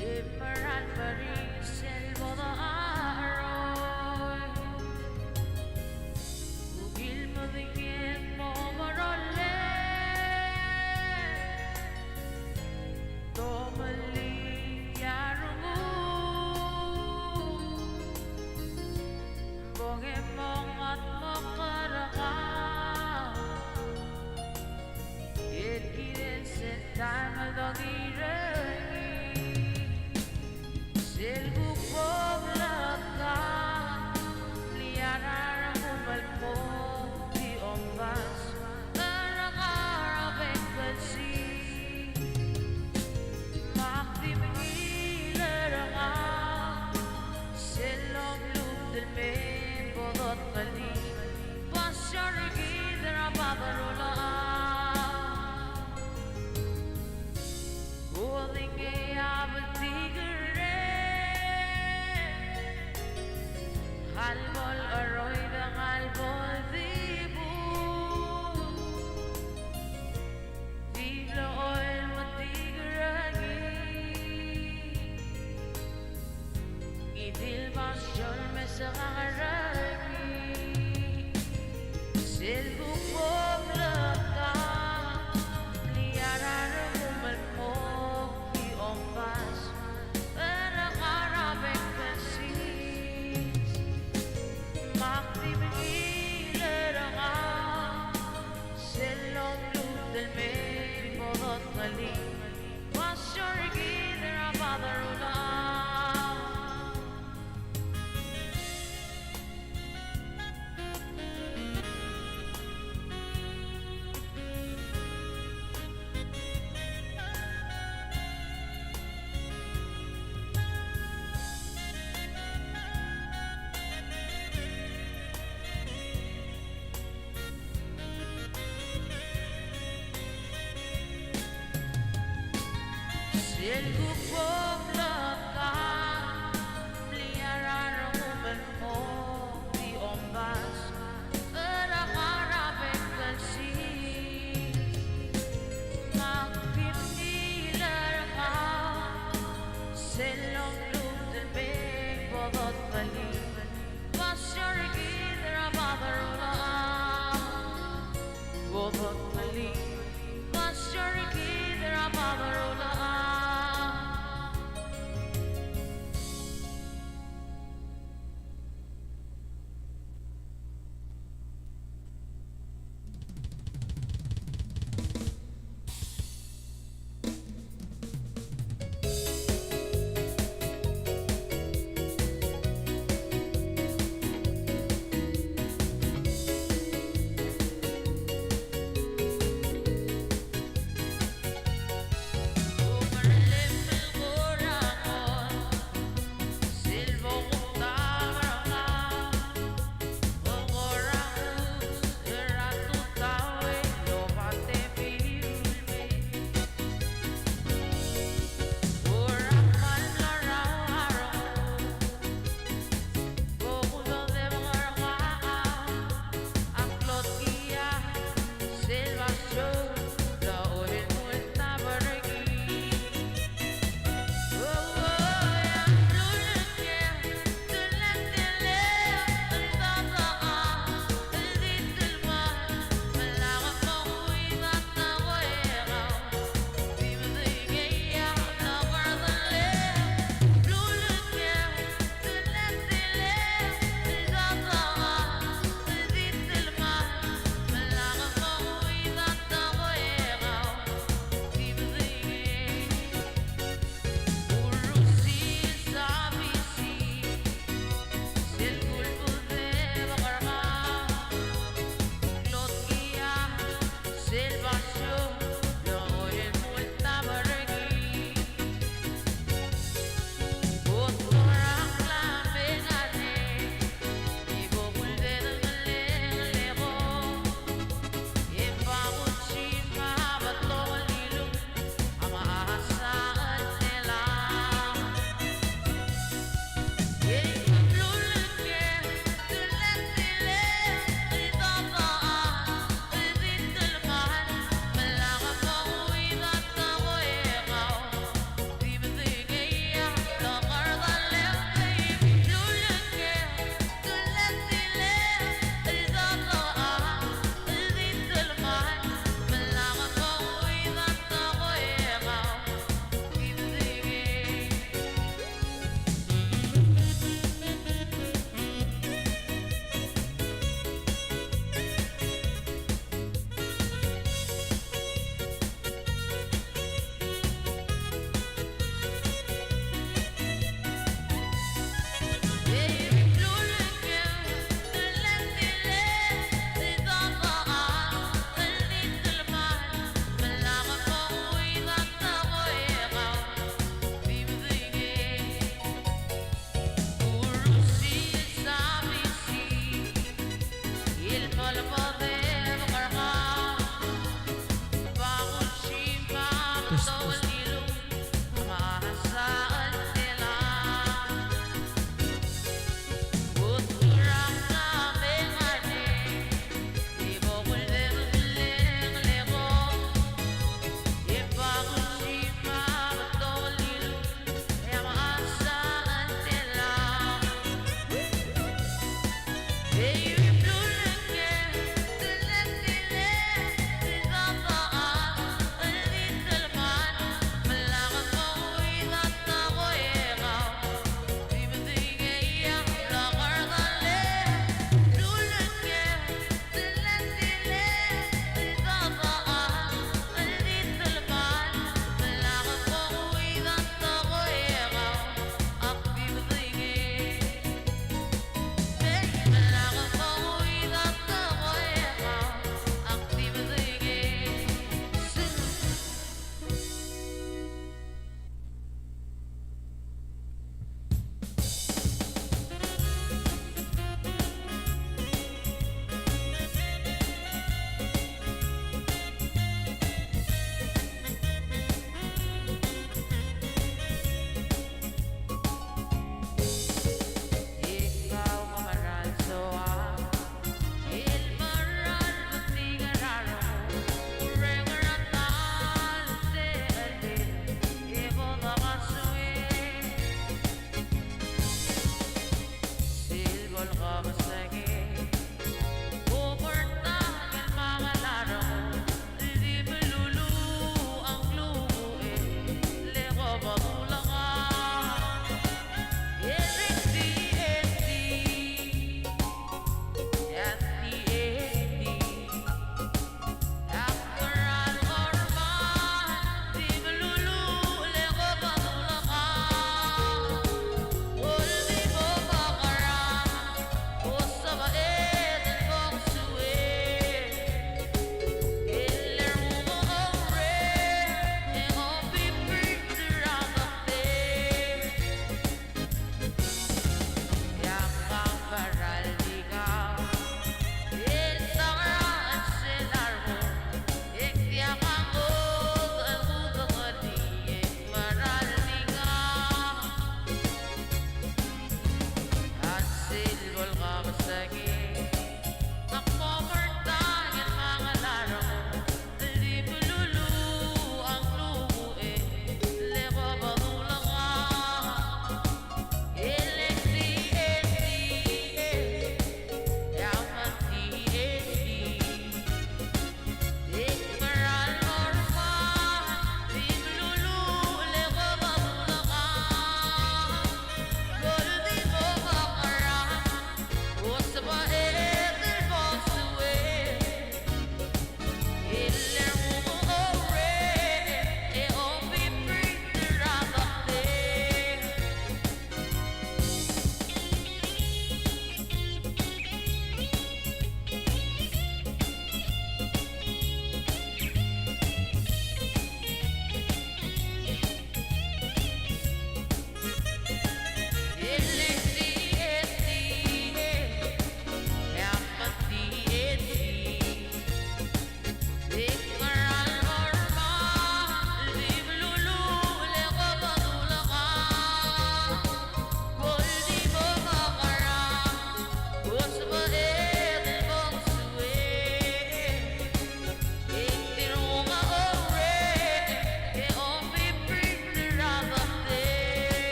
Limeran Paris el bodaroy Ugil mo dingin mo marole Tomaling yarungu Bonge mong at makaraka Yetkiren setan maldogiren Silgu poblaka Liara humalpo Di ombas Narakarabek balsi Makti mengilaranga Silong loob del me Bodot kali Pasyarigi Darababarola Holding a abatigar Albol aroy ng albol dibu Diblo oil matigaragi Idil masyol me sa kakaragi Silgu poblaka Liara rumumal mo Di ombas Narakarabek kasi Makti mengilaranga Silong loob del me Bodot kali Pasyarigi Darababarola Silgu poblaka Liara rumumal mo Di ombas Narakarabek balsis Magpinilar ka Silong loob del me Bodot kali Pasyarigi Darababarola Bodot kali Pasyarigi Darababarola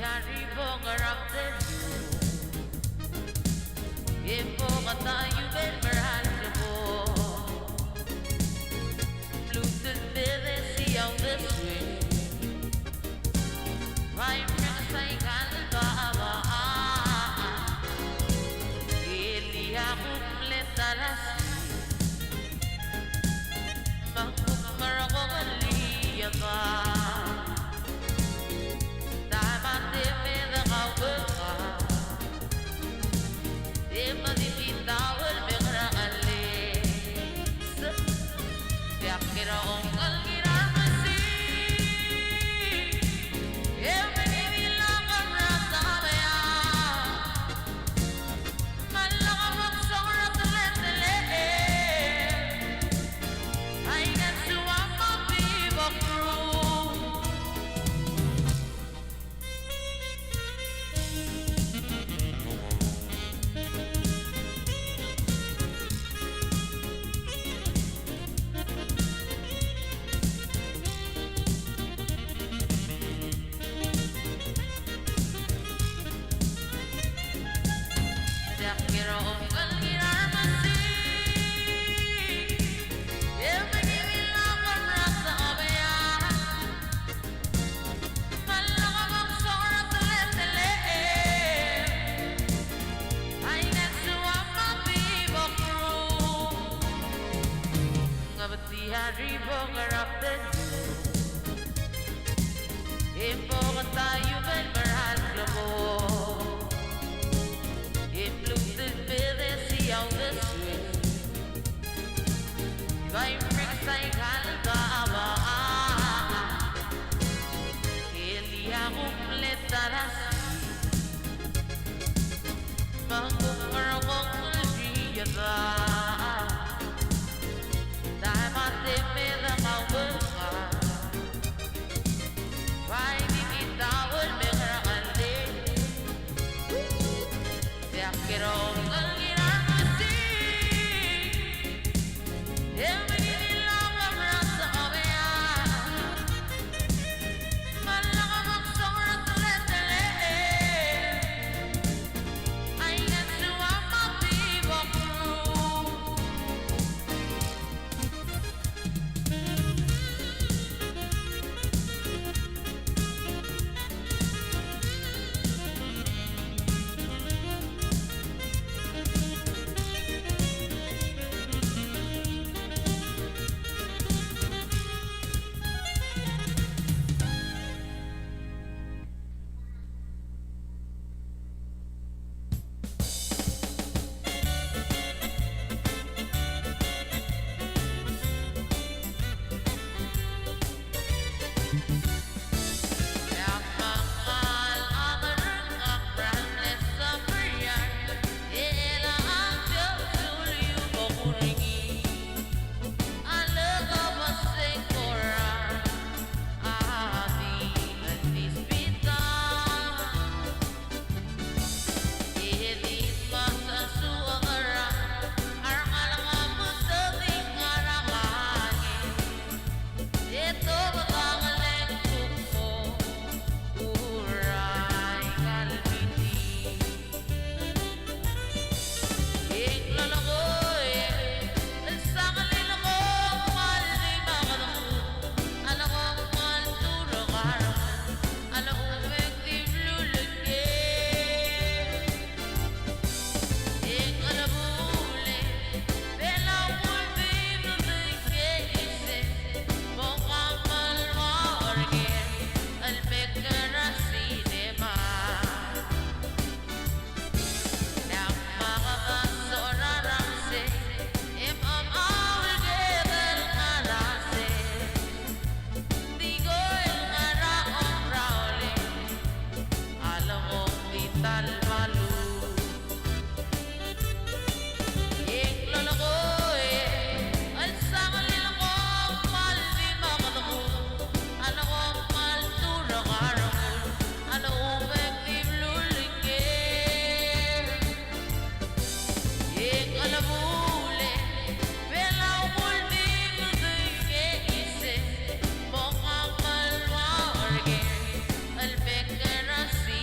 arrivo garante e poco taglio per veramente Blues deve sia un deswe vai me sai calma ele a completar Maragolia Arrivo garapte e poco taglio per veramente e blues deve sia un deswe vai me sai calma ele a completar mango para con dia I see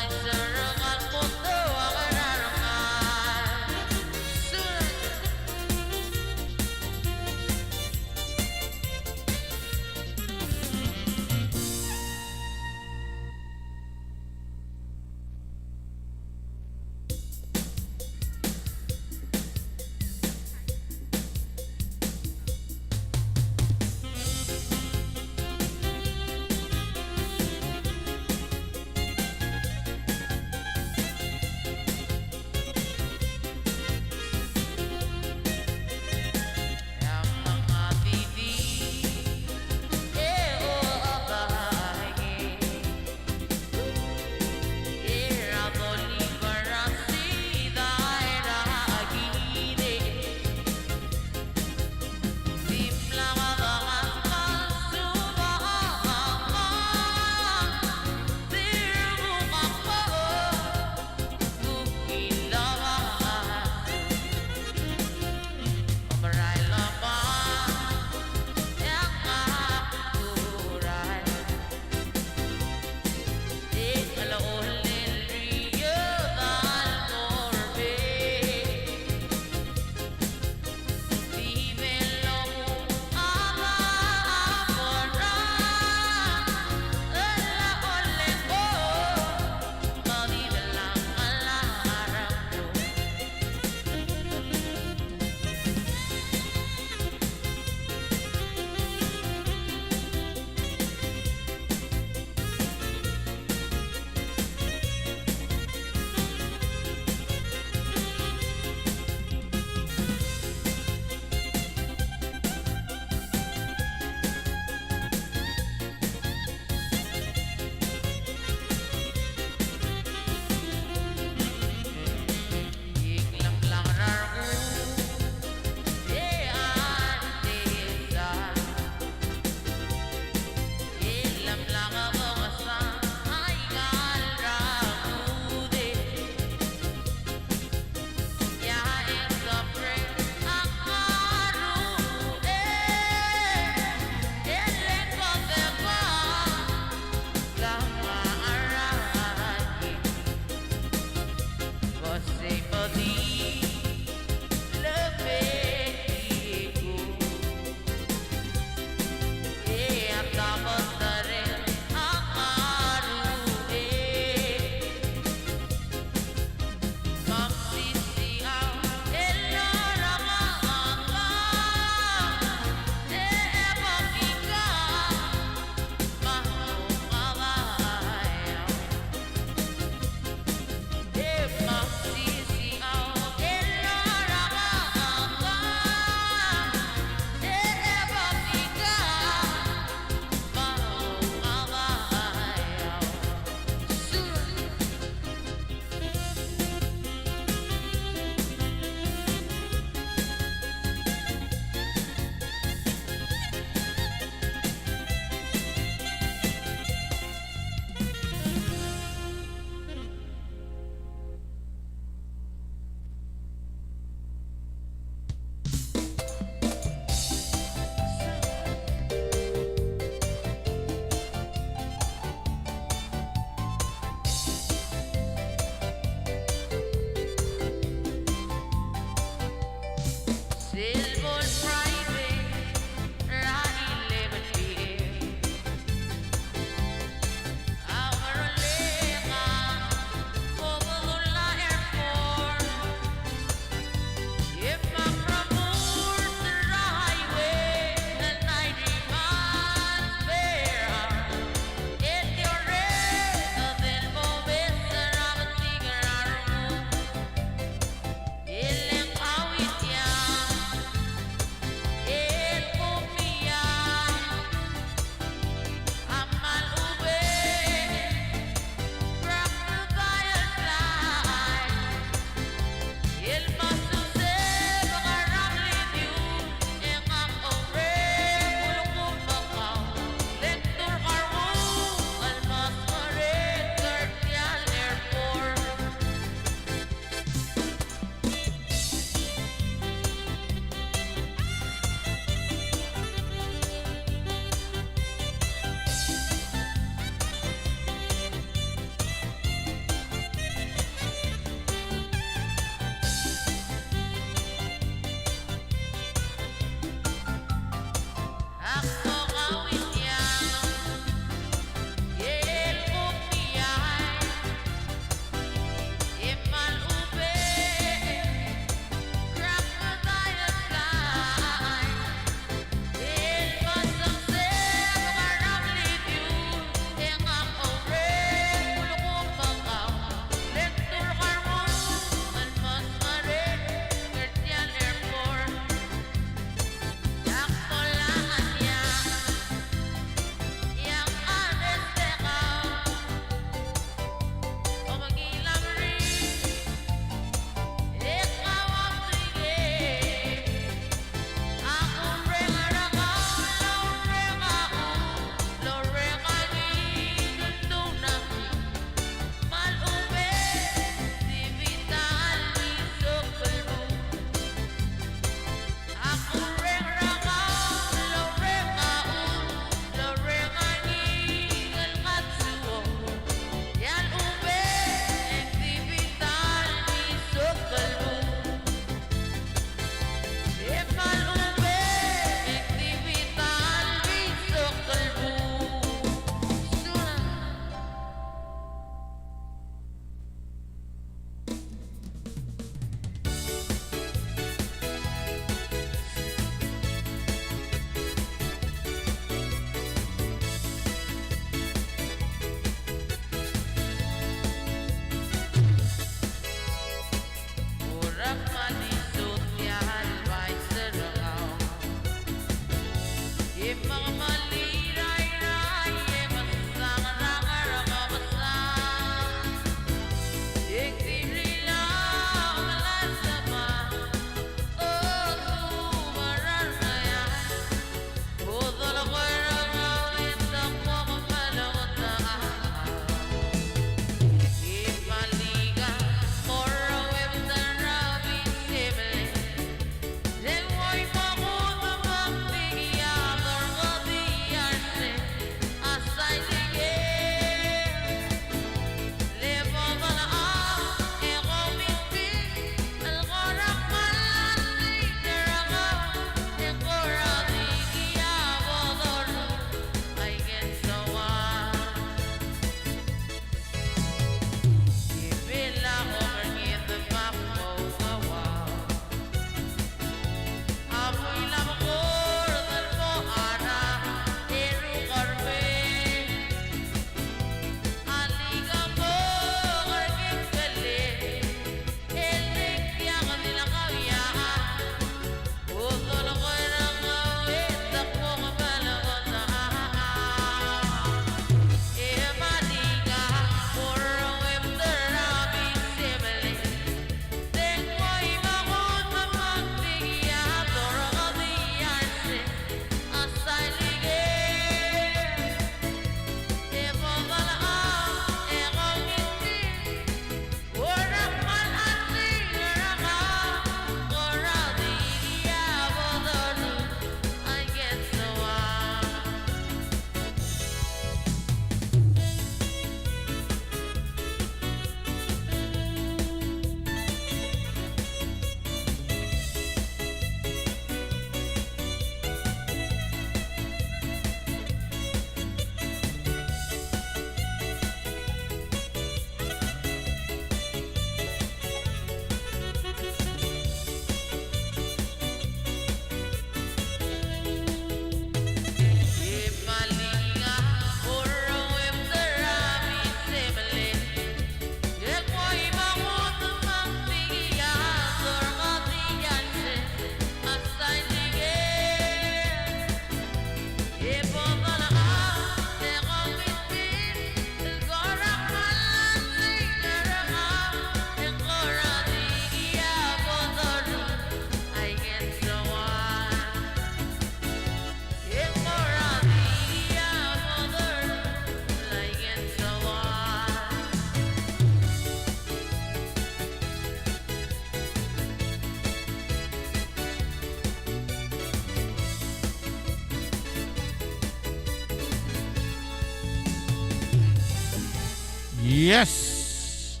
Yes.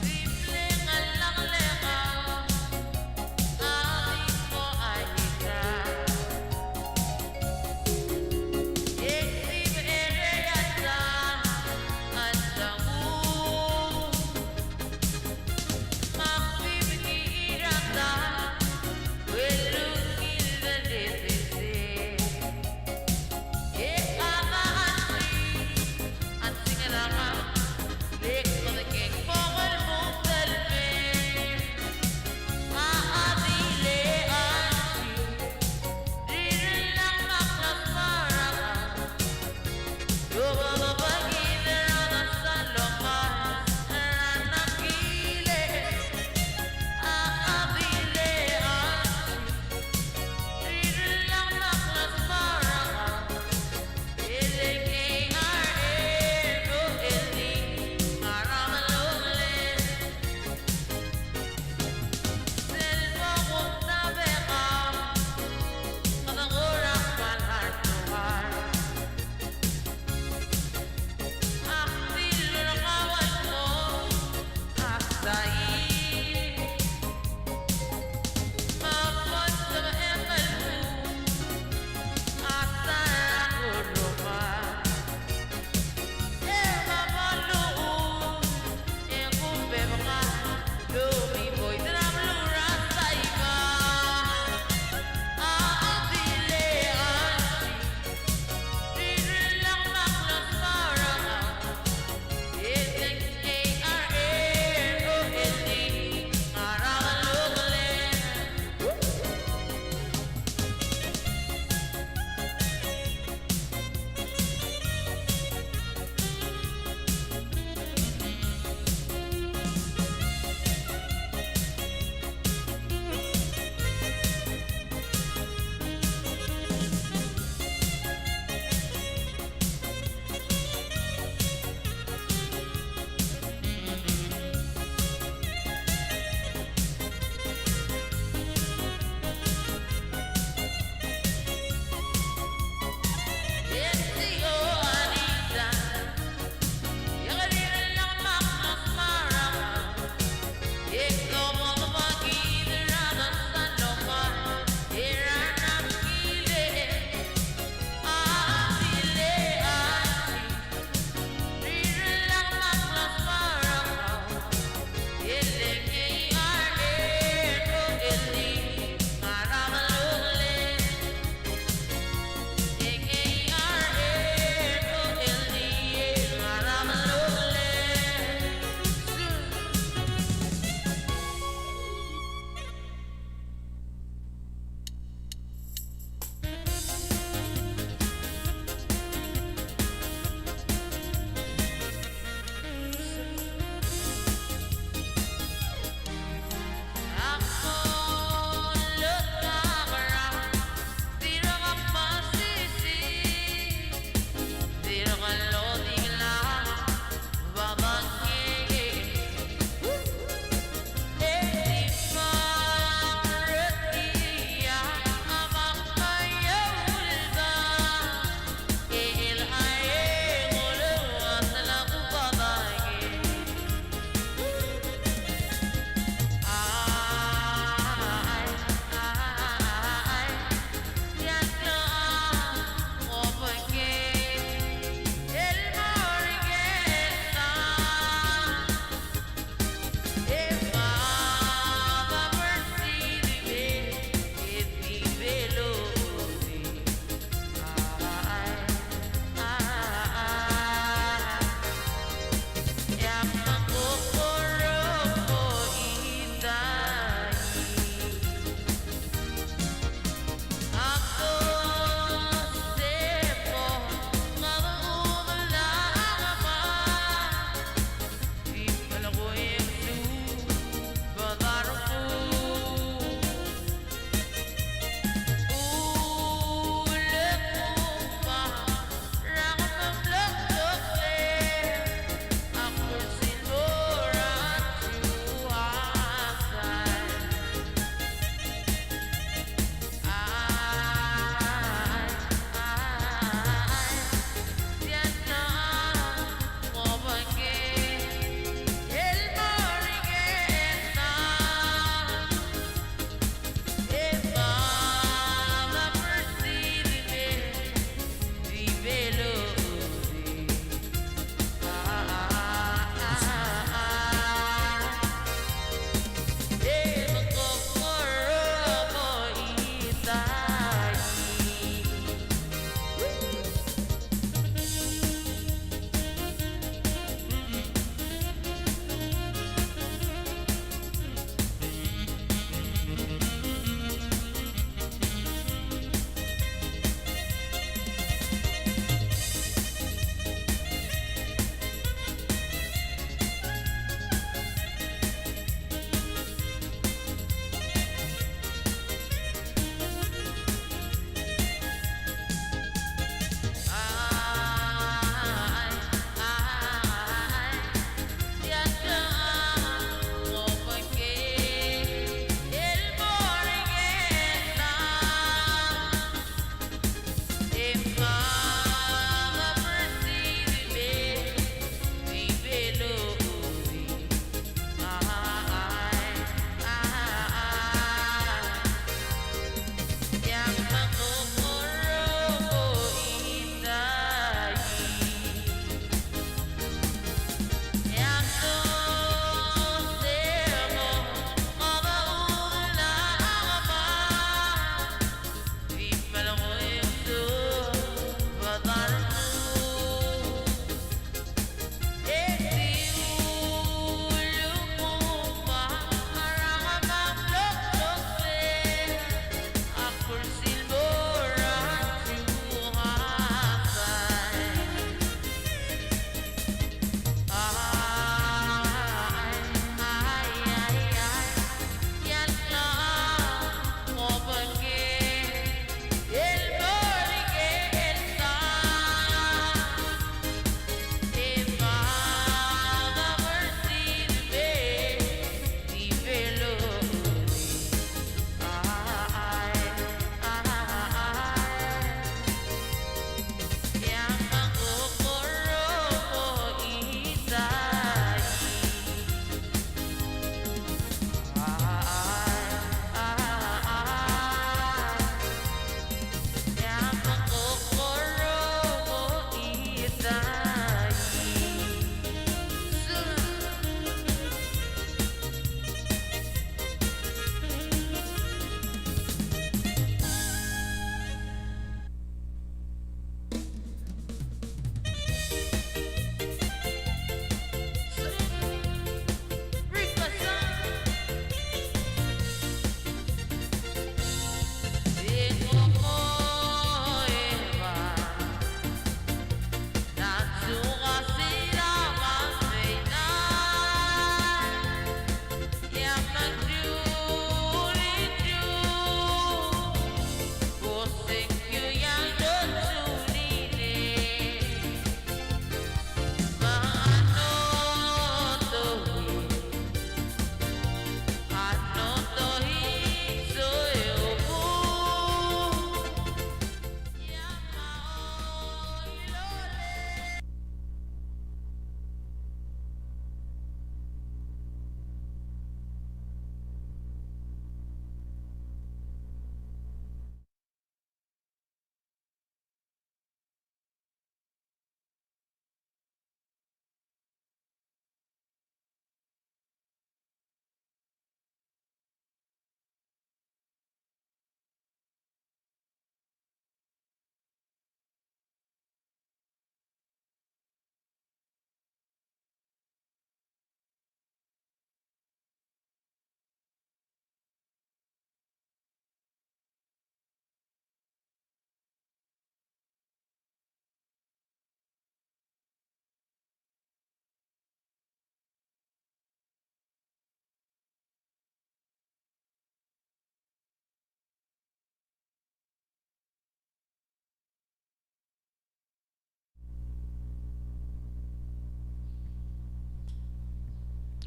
Simpleng alang-lenga, amin mo ay ikaw. Exim ereyata, andamu. Makbibigirata, welungil na desese.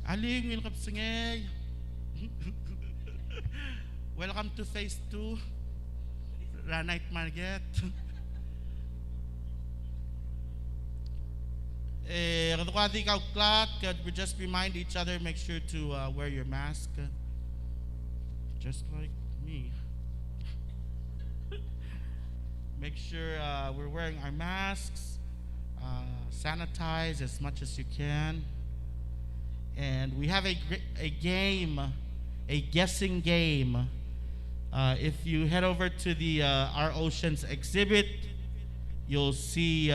Aling, welcome singay. Welcome to phase 2. Night Market. Kadukati Kau Clark, we just remind each other, make sure to wear your mask. Just like me. Make sure we're wearing our masks, sanitize as much as you can. And we have a game, a guessing game. If you head over to the Our Oceans exhibit, you'll see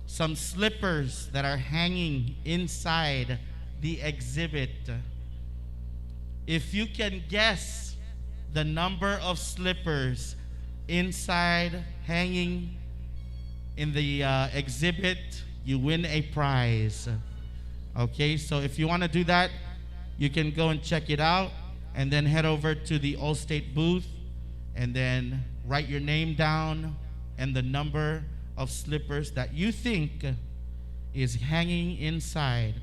some slippers that are hanging inside the exhibit. If you can guess the number of slippers inside hanging in the exhibit, you win a prize. Okay, so if you want to do that, you can go and check it out and then head over to the Allstate booth and then write your name down and the number of slippers that you think is hanging inside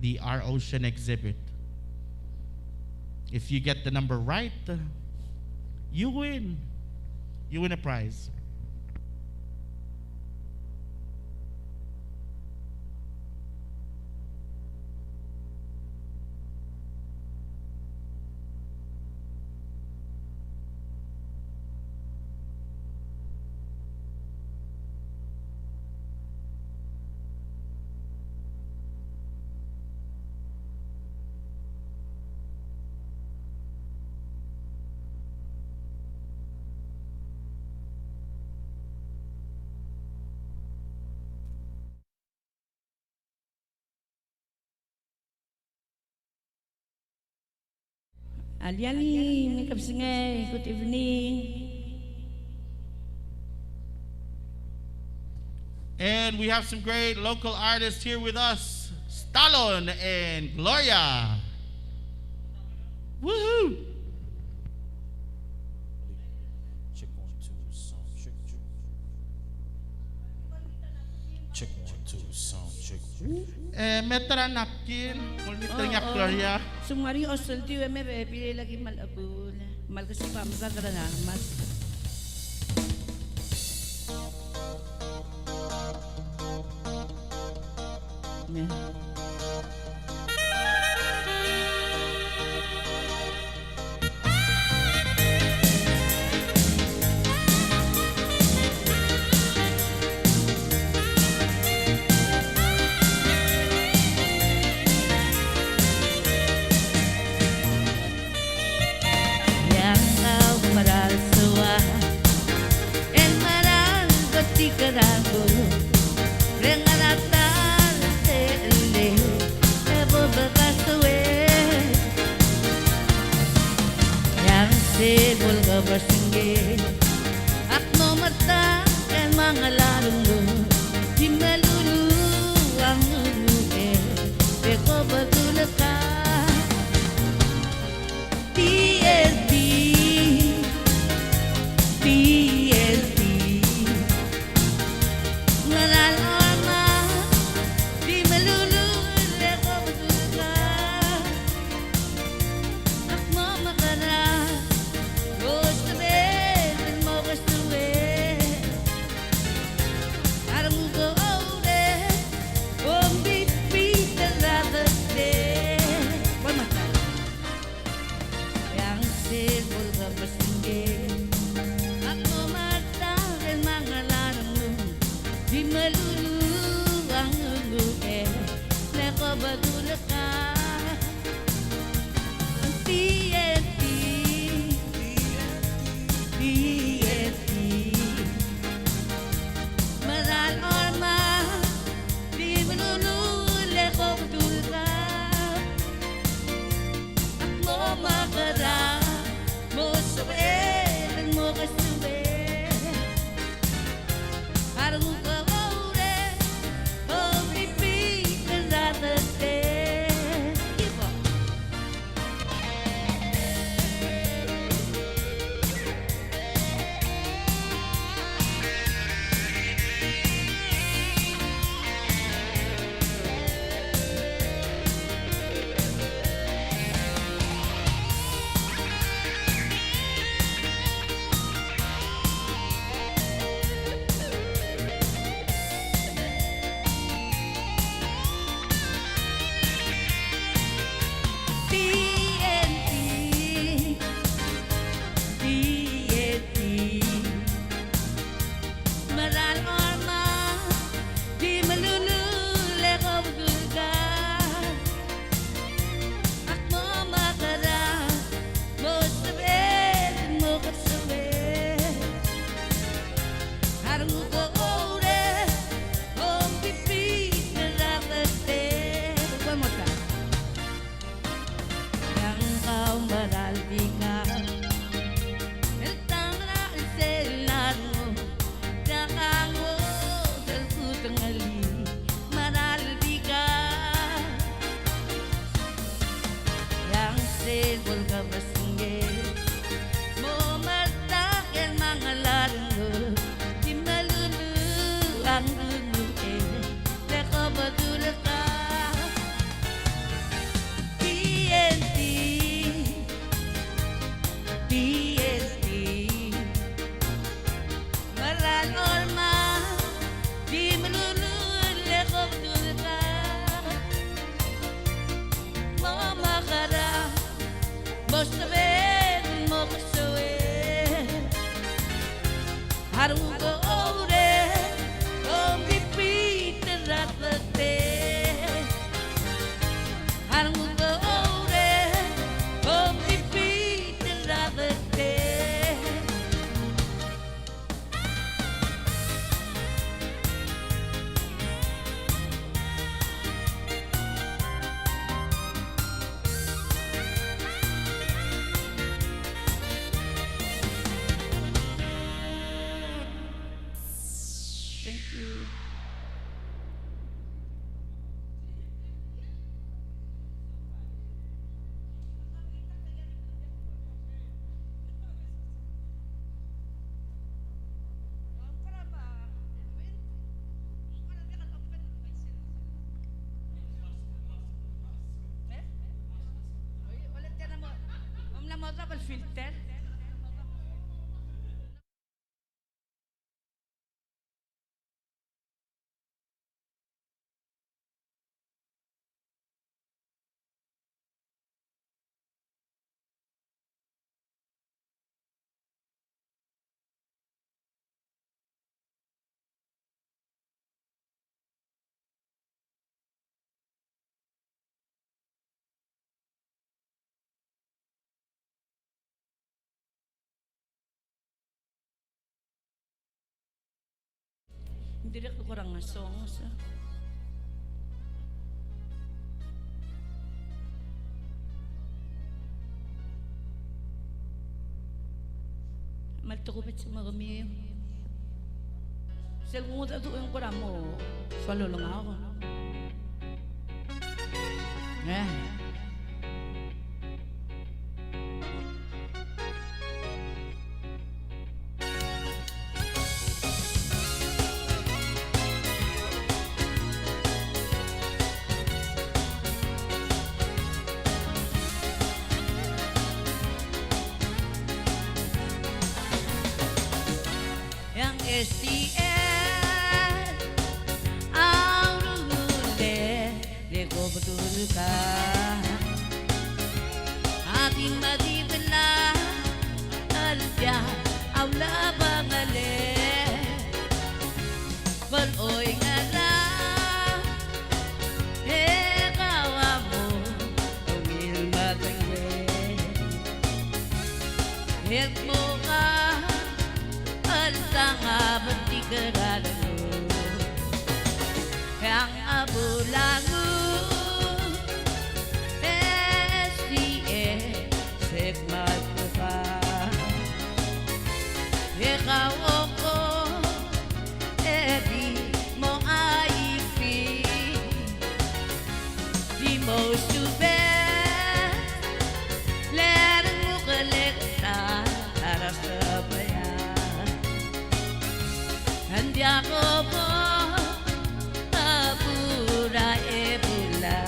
the Our Ocean exhibit. If you get the number right, you win. You win a prize. Ali, makeup singay, good evening. And we have some great local artists here with us, Stallone and Gloria. Woohoo! Check 1, 2, sound check, check. Check 1, 2, sound check. Metra napkin, mulmitra nga Gloria. Sumari hostel ti me pili lagi malabul. Mal kasi pamsa na mas. Yang kau merasua, el maral ketika ragu, dengan atal tele, ebo bekas tuwe, yang sibul kebersingge, akno mata dan mangalarungu, di melulu ang uluke, beko betulaka. TSB, TSB, ngalala di melulu leko betuka, akmo makara, gusto ben mo gusto arang ko ore, bibi terabete, mata. Yang sibol kebersingge, aku mata dan mangalarmu di melulu ang uluke, leko betulaka. TNT, TNT, maral orma di melulu leko betulaka. Akmo makara, mo sabihin mo kasi harus kau deh, oh pipi kezatate. Ibo. Arungo ore, om repeat ratate. Arungo ore, om repeat ratate. Thank you. Om la moto pel filter. Hindi rin ko kurang nga songs. Maltukupit sa mga kami. Sel kung ito yung kurang mo, swalo lang ako. Yang STL ang lulule di ko betul ka ating madibela alya awla bangale paloy ngala kawamu umil matangge hit mo ka Tanga bertikeradu yang abulangu SDE segmat buka ikaw ako di mo aipi di mo subet lereng mo kelekta para sabaya Handi ako po apura ebula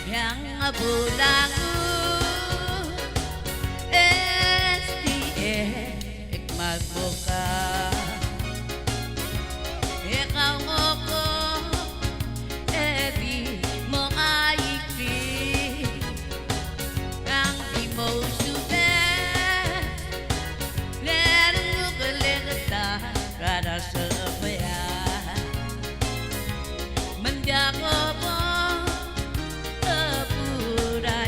yang abulangu SDE ikmat buka ikaw ako di mo aipi ang di mo sudet lereng mo kelekta rada sebaya mendiako po apura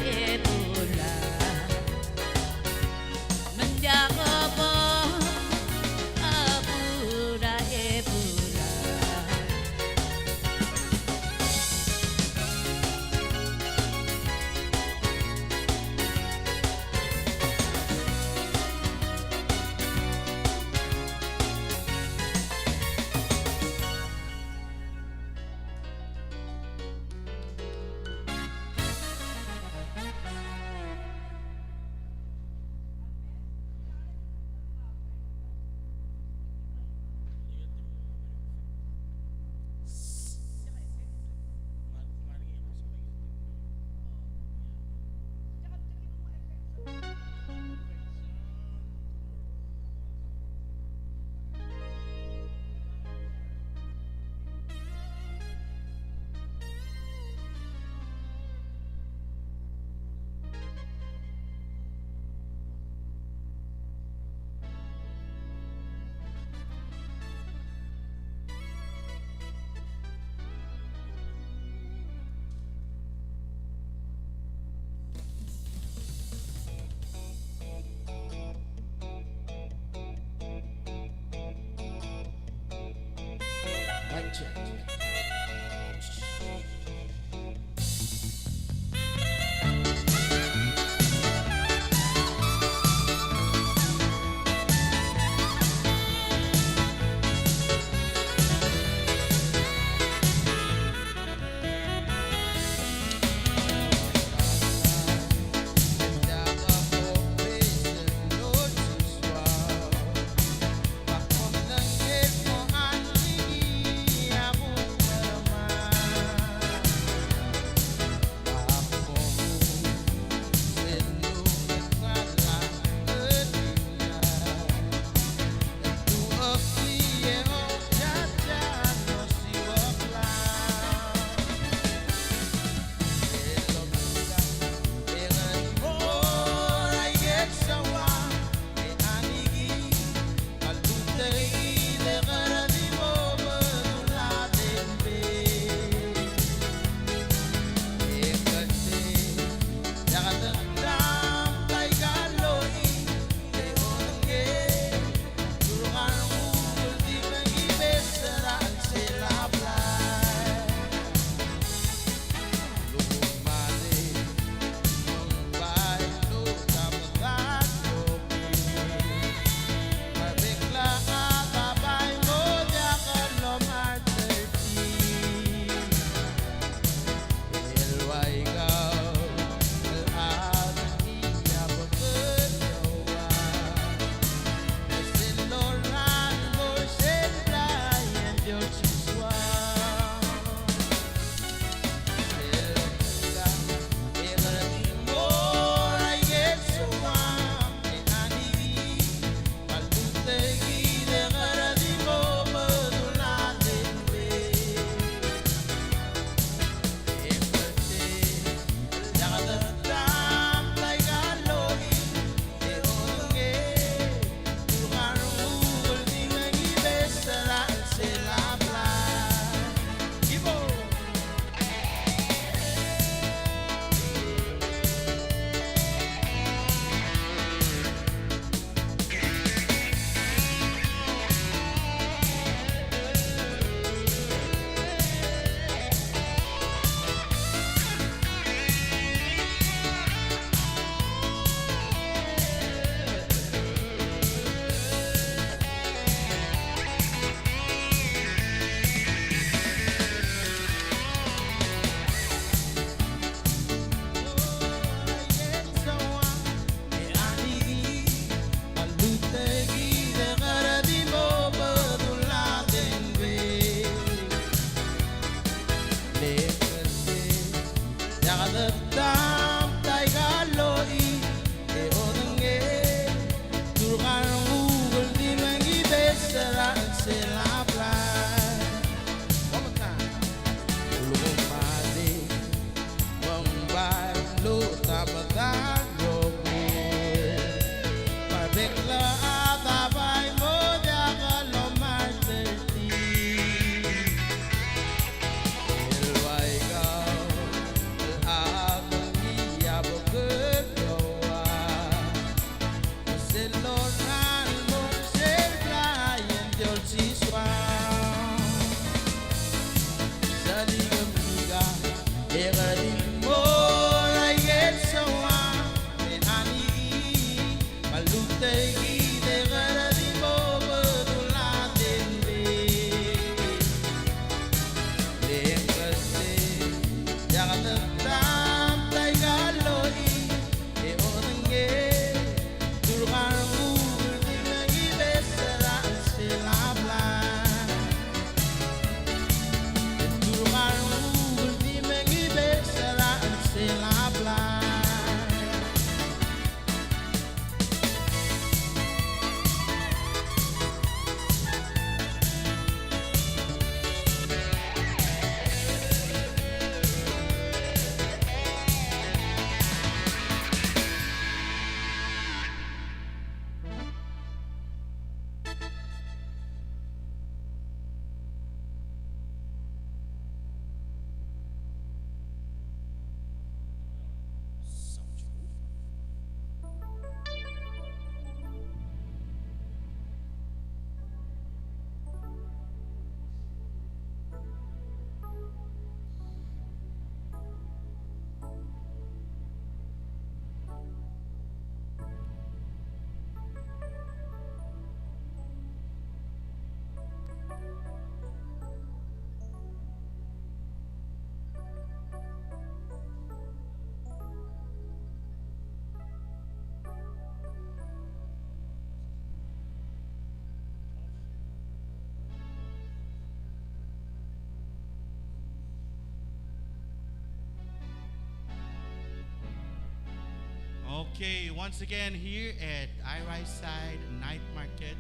Okay, once again here at Irise Side Night Market.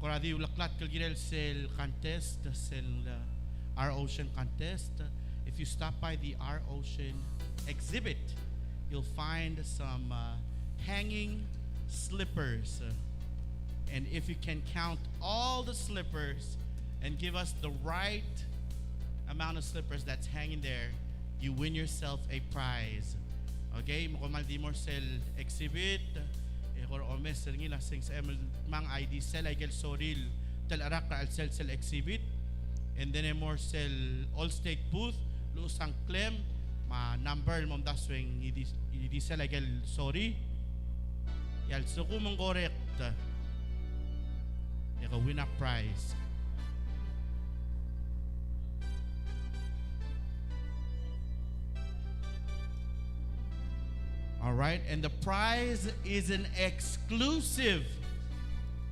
Koradi ulaklat kalgirel sel contest sel Our Ocean contest. If you stop by the Our Ocean exhibit, you'll find some hanging slippers. And if you can count all the slippers and give us the right amount of slippers that's hanging there, you win yourself a prize. Okay, mukumal di more sell exhibit. Kor omes sel ngila sing sa mang ID sel ay gel soril tel arak ka al sel exhibit. And then a more sell all stake booth lusang claim ma number mom daswing idi sel ay gel sorry. Yal so kumong correct. You win a prize. All right, and the prize is an exclusive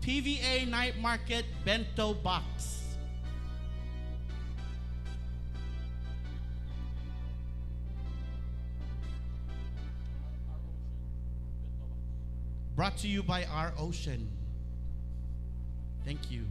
PVA Night Market bento box. Brought to you by Our Ocean. Thank you.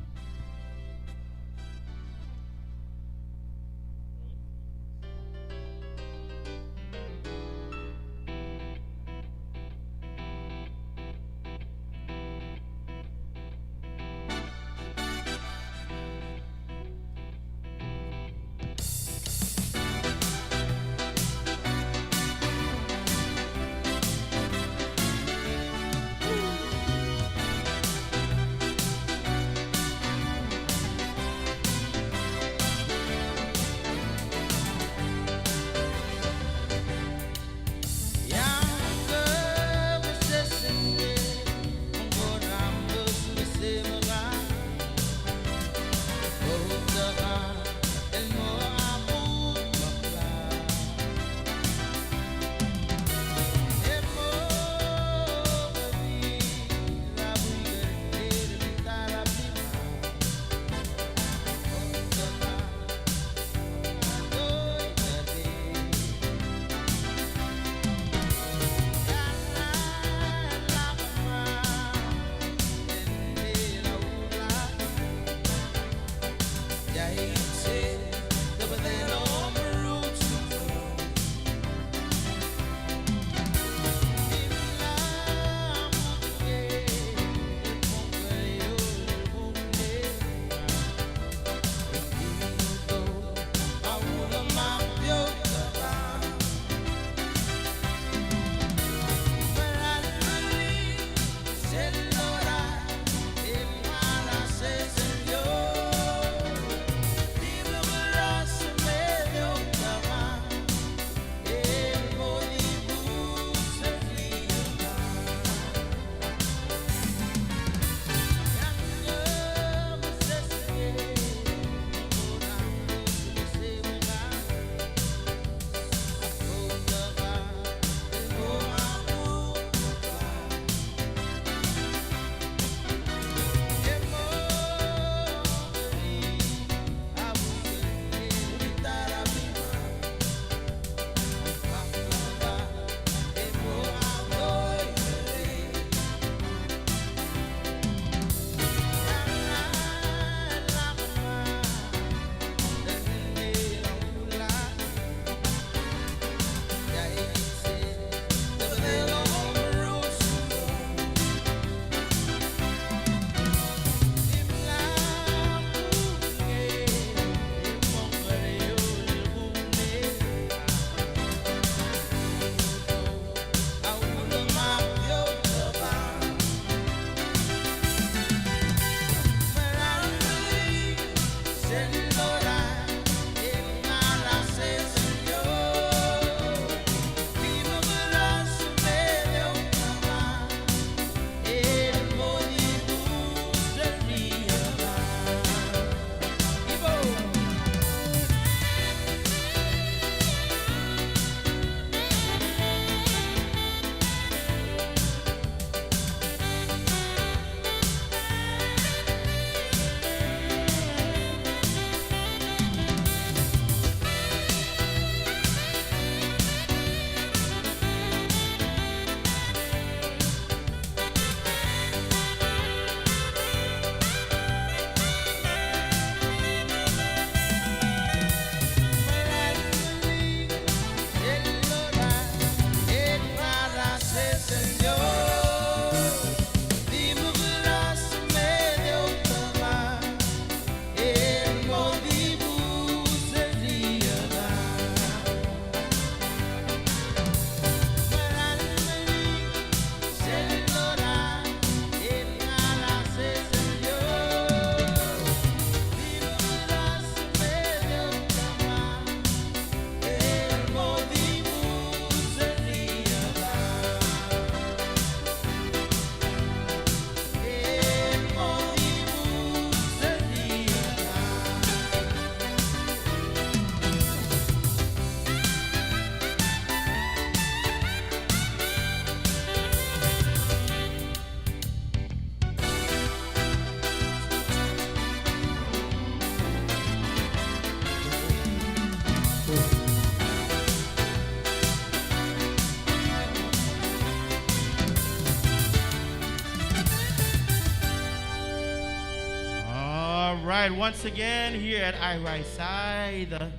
right, once again here at iRise Side,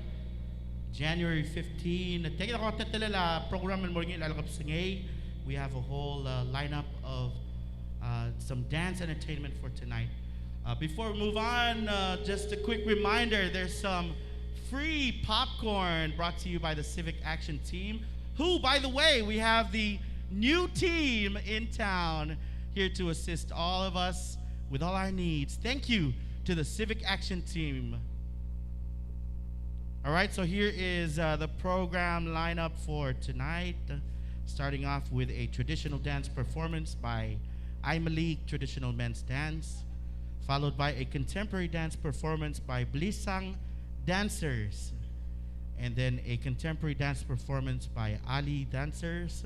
January 15. Take ako tatalala program mo rin ilalagap sa ngay. We have a whole lineup of some dance entertainment for tonight. Before we move on, just a quick reminder, there's some free popcorn brought to you by the Civic Action Team, who, by the way, we have the new team in town here to assist all of us with all our needs. Thank you to the Civic Action Team. All right, so here is the program lineup for tonight. Starting off with a traditional dance performance by Imalik Traditional Men's Dance, followed by a contemporary dance performance by Blisang Dancers, and then a contemporary dance performance by Ali Dancers,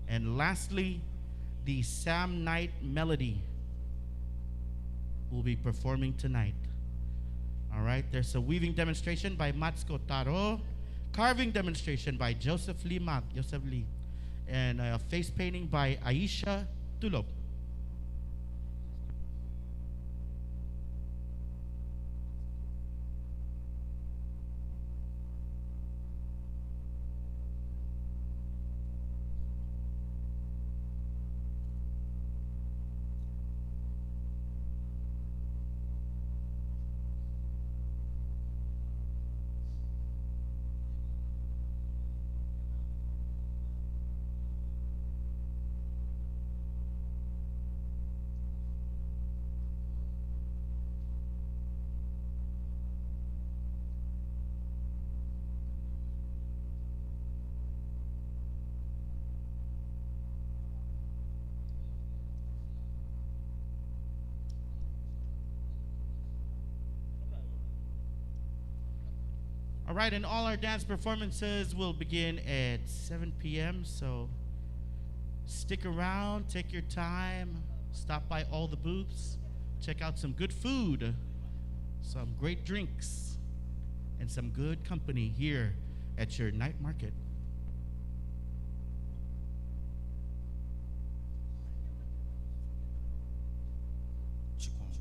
and lastly, the Sam Knight Melody will be performing tonight. All right, there's a weaving demonstration by Matsuko Taro, carving demonstration by Joseph Lee, and a face painting by Aisha Tulop. All right, and all our dance performances will begin at 7 p.m. So stick around, take your time, stop by all the booths, check out some good food, some great drinks, and some good company here at your night market. Check 1 2.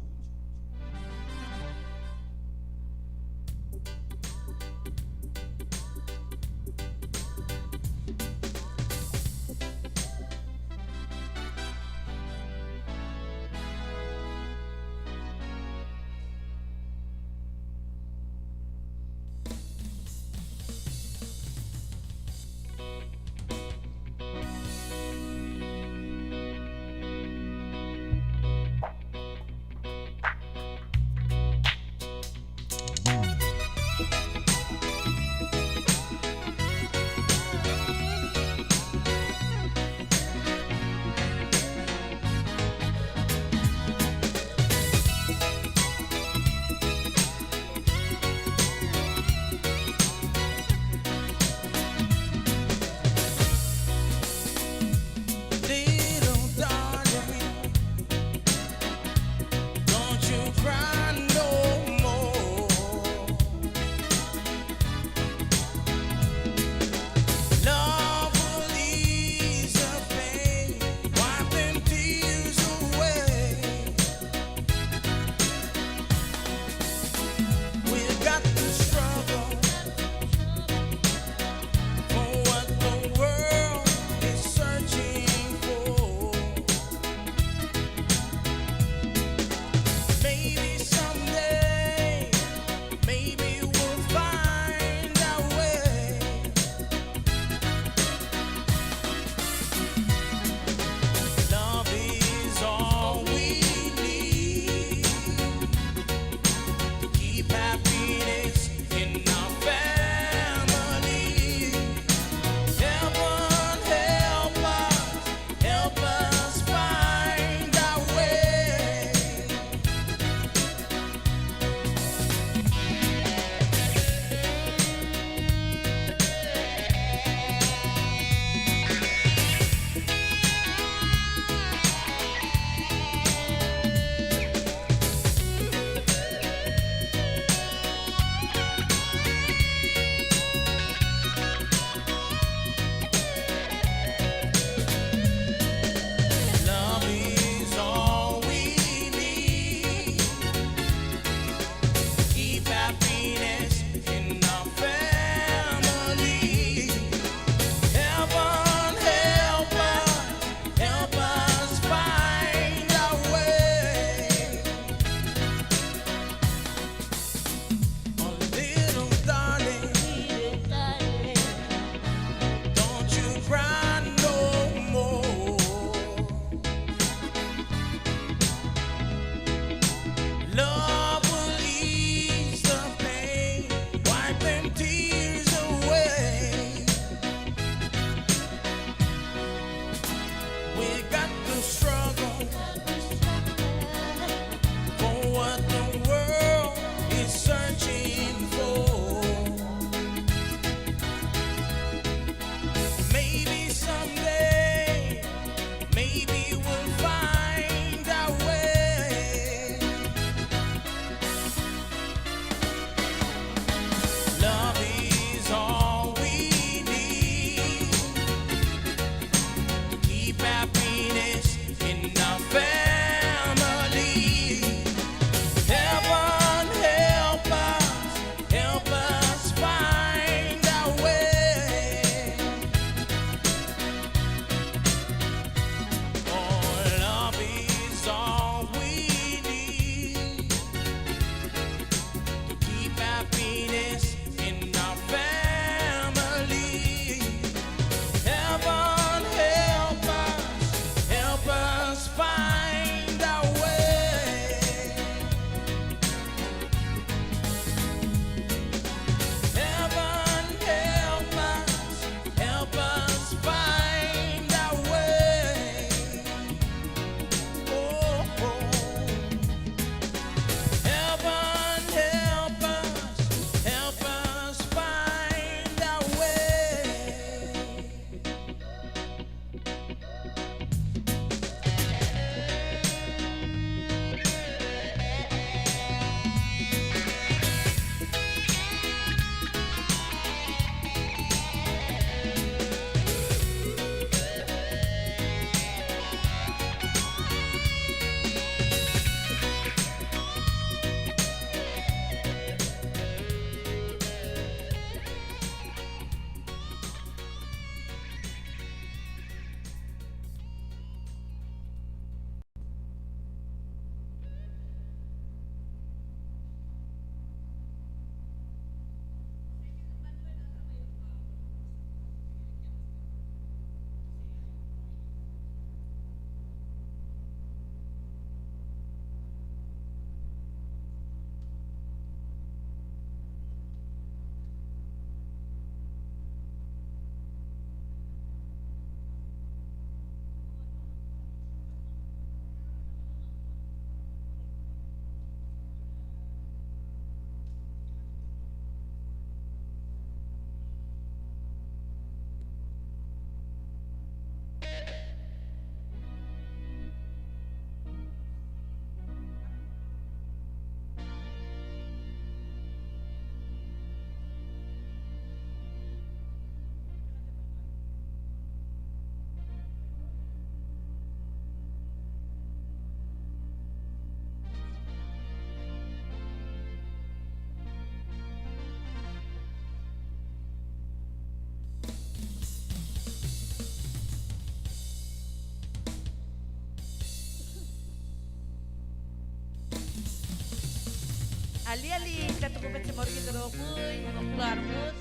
Ali-ali, katukupat sa morgi karokoy, magkularmot.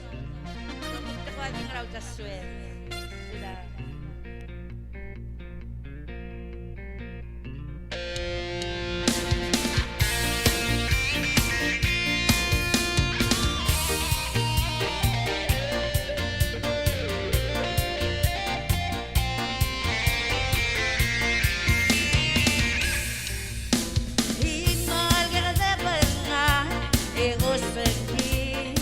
Kamot ka kwa ding raw taswet. Sila. Himol ka sa panga, iusagi.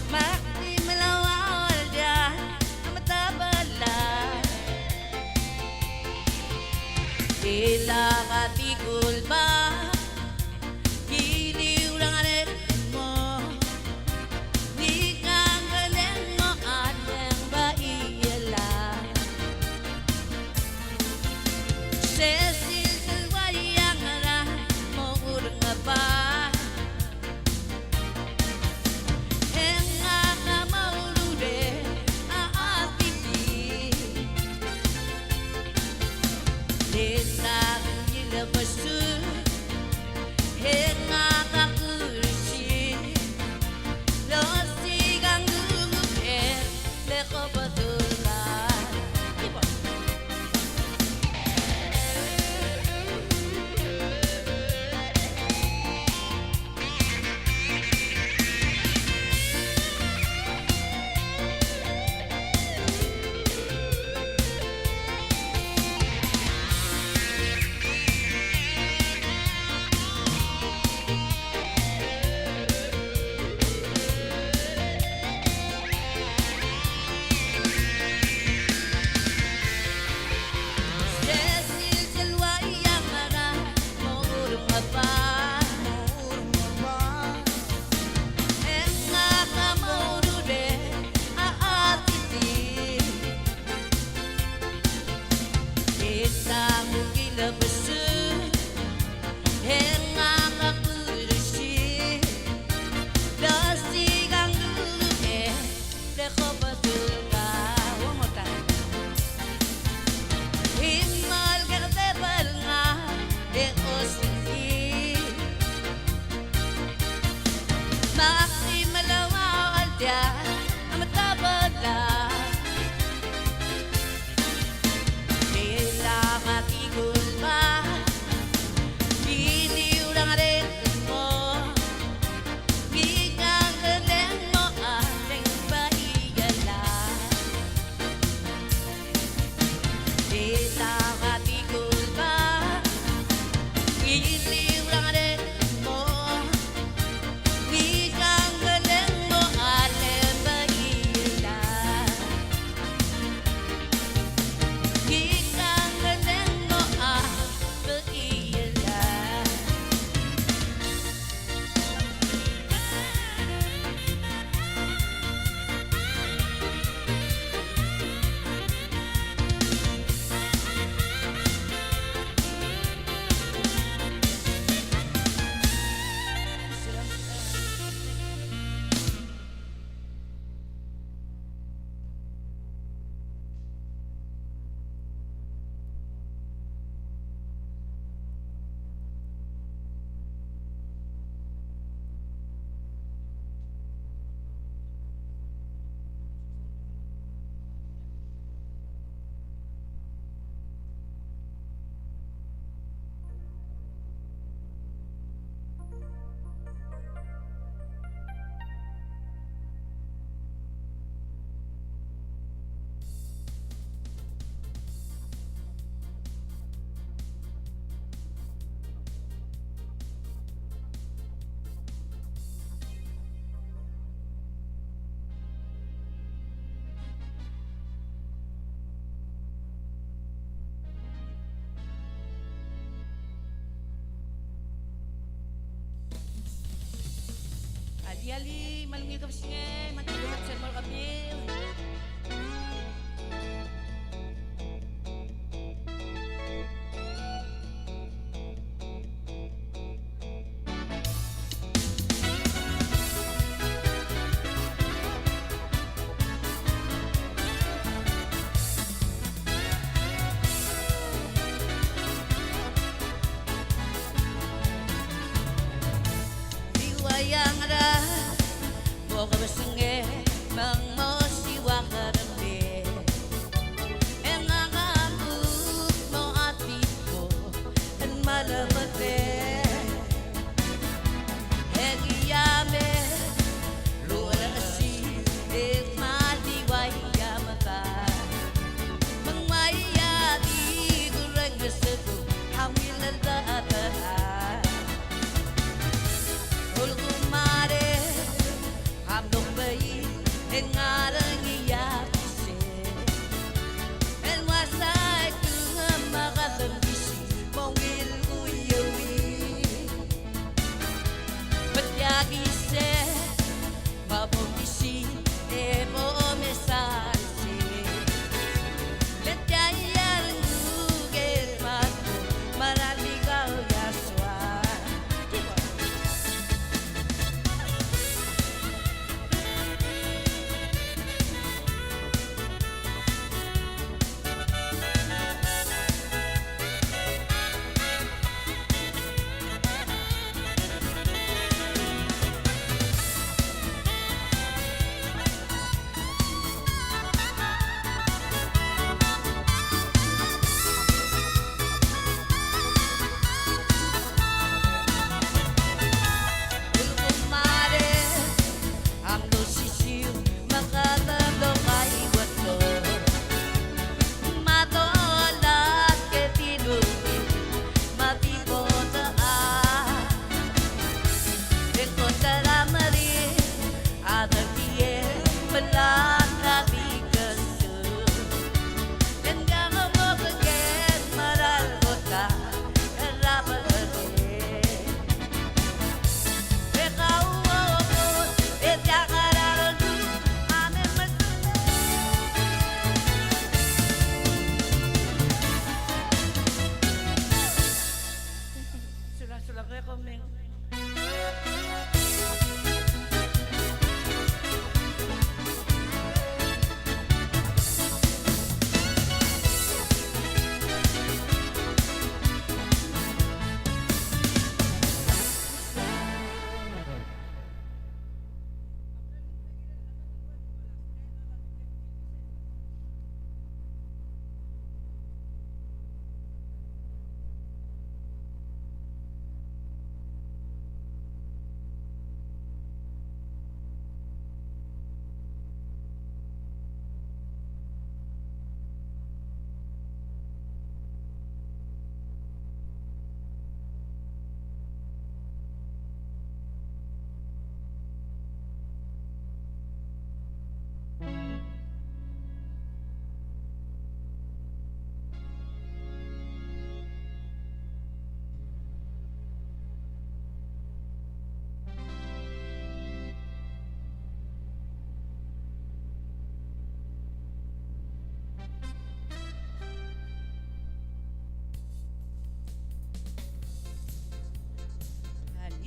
Makti malawal dia, matabala. Ila katikul ba, giliw lang arit mo. Di kang galing mo at ang baiyala. Cecil Silwayang na mo urang ba? Henga ka maulude aatiti. Lena nilabasu. Henga ka kursi. Losigang gugupen leko batulan. Iba. Cecil Silwayang na mo urang ba? Henga ka maulude aatiti. Kita mo gilabasu. Henga ka kursi. Losigang gugupen leko batulan. One more time. Himmal ka sa panga, iusagi. Makti malawal dia, matabala. Ila katikul ba, giliw lang arit mo. Di kang galing mo at ang baiyala. Ila katikul ba, giliw lang arit mo. Di kang galing mo at ang baiyala. Di kang galing mo at baiyala. Ali-ali, malungil ka siya, matulungan sa mga kabil.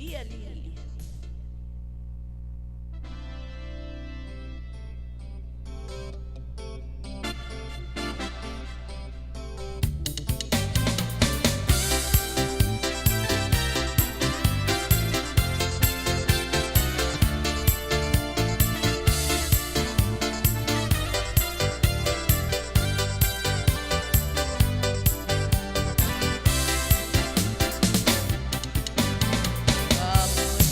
Really. Ako'y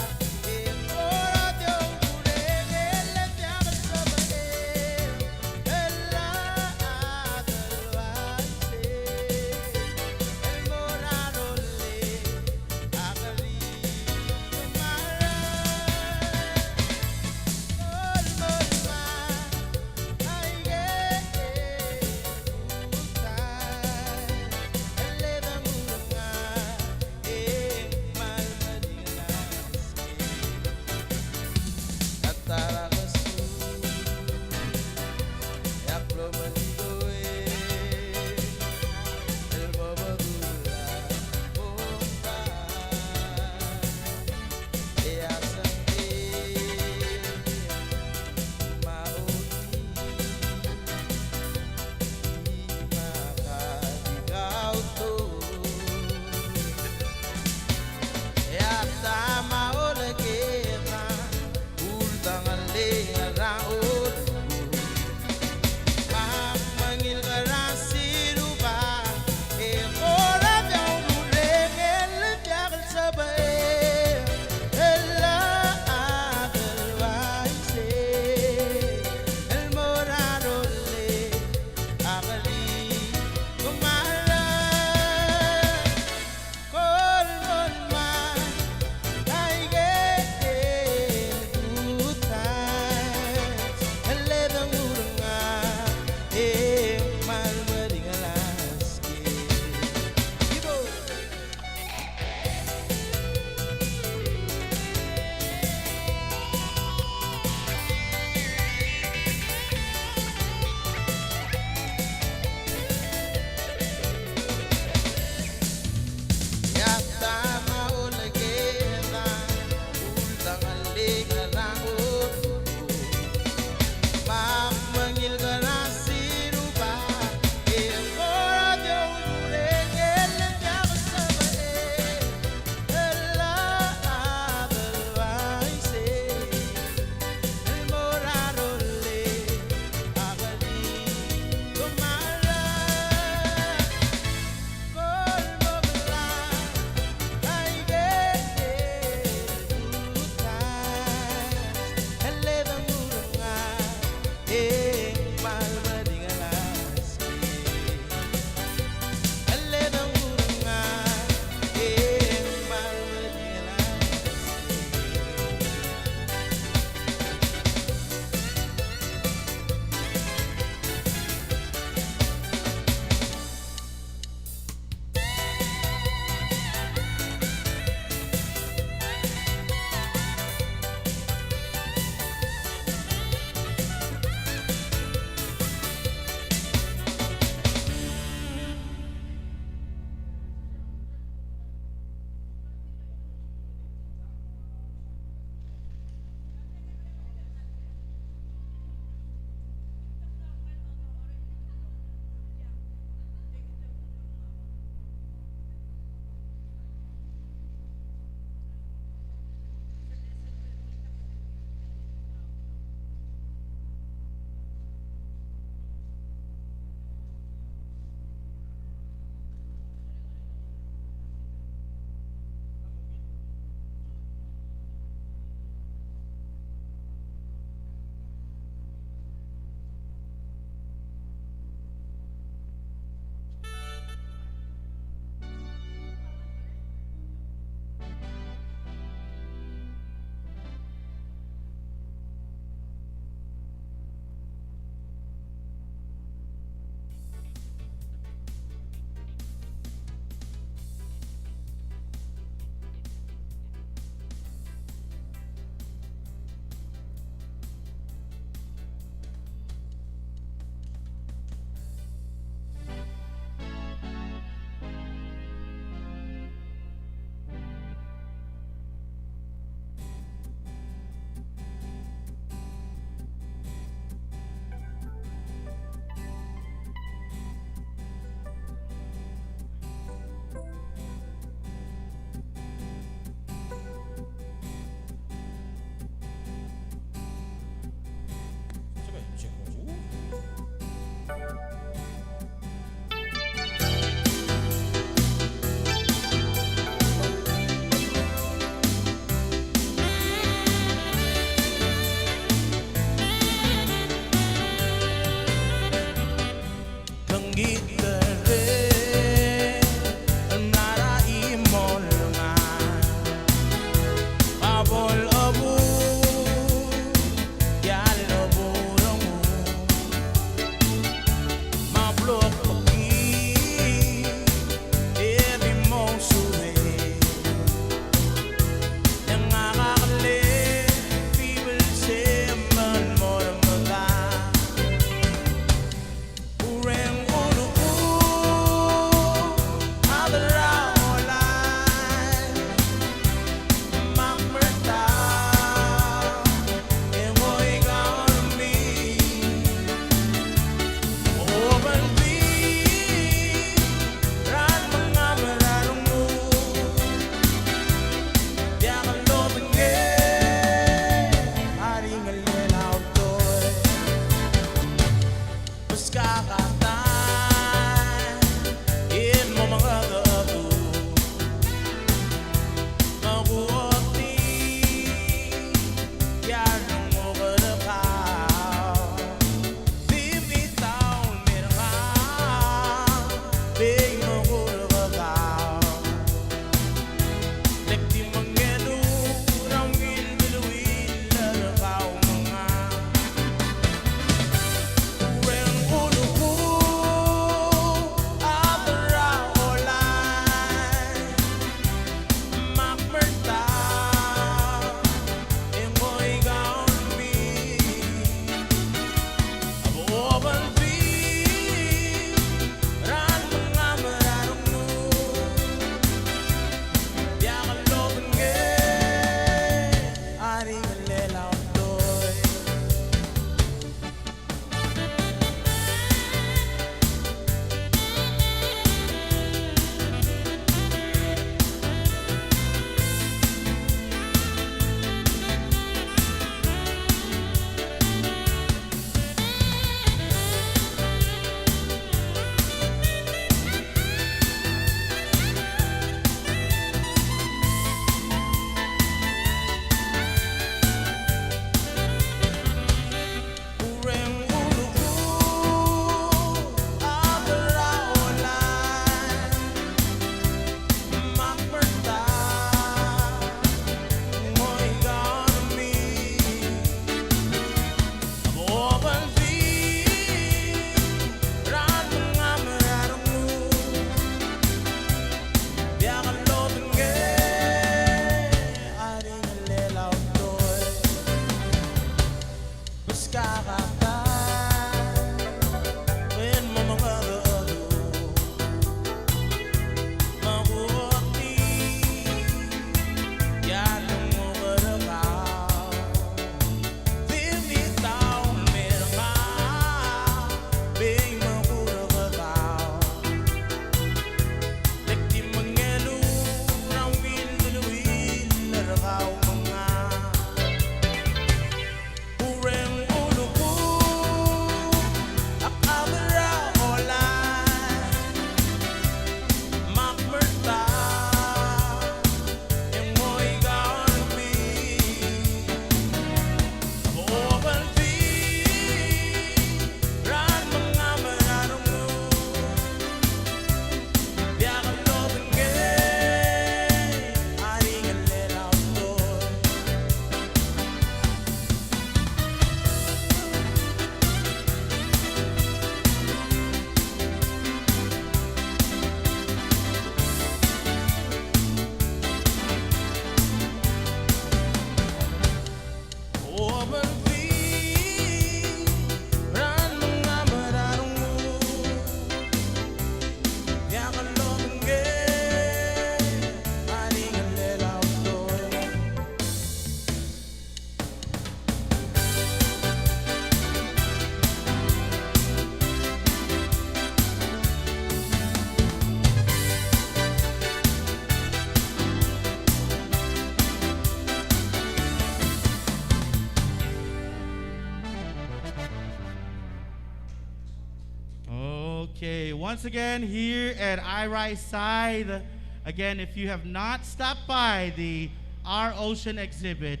once again, here at iRise Side, again, if you have not stopped by the Our Ocean exhibit,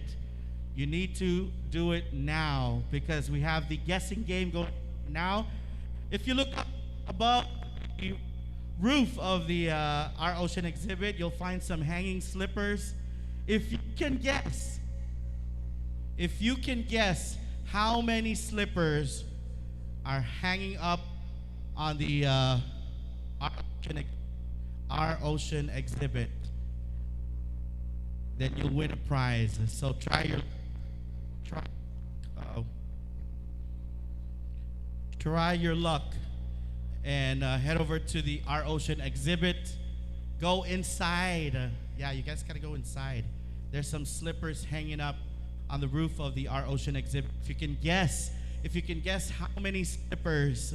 you need to do it now because we have the guessing game going now. If you look up above the roof of the Our Ocean exhibit, you'll find some hanging slippers. If you can guess how many slippers are hanging up on the Our Ocean exhibit, then you'll win a prize. So try your luck and head over to the Our Ocean exhibit. Go inside. Yeah, you guys gotta go inside. There's some slippers hanging up on the roof of the Our Ocean exhibit. If you can guess how many slippers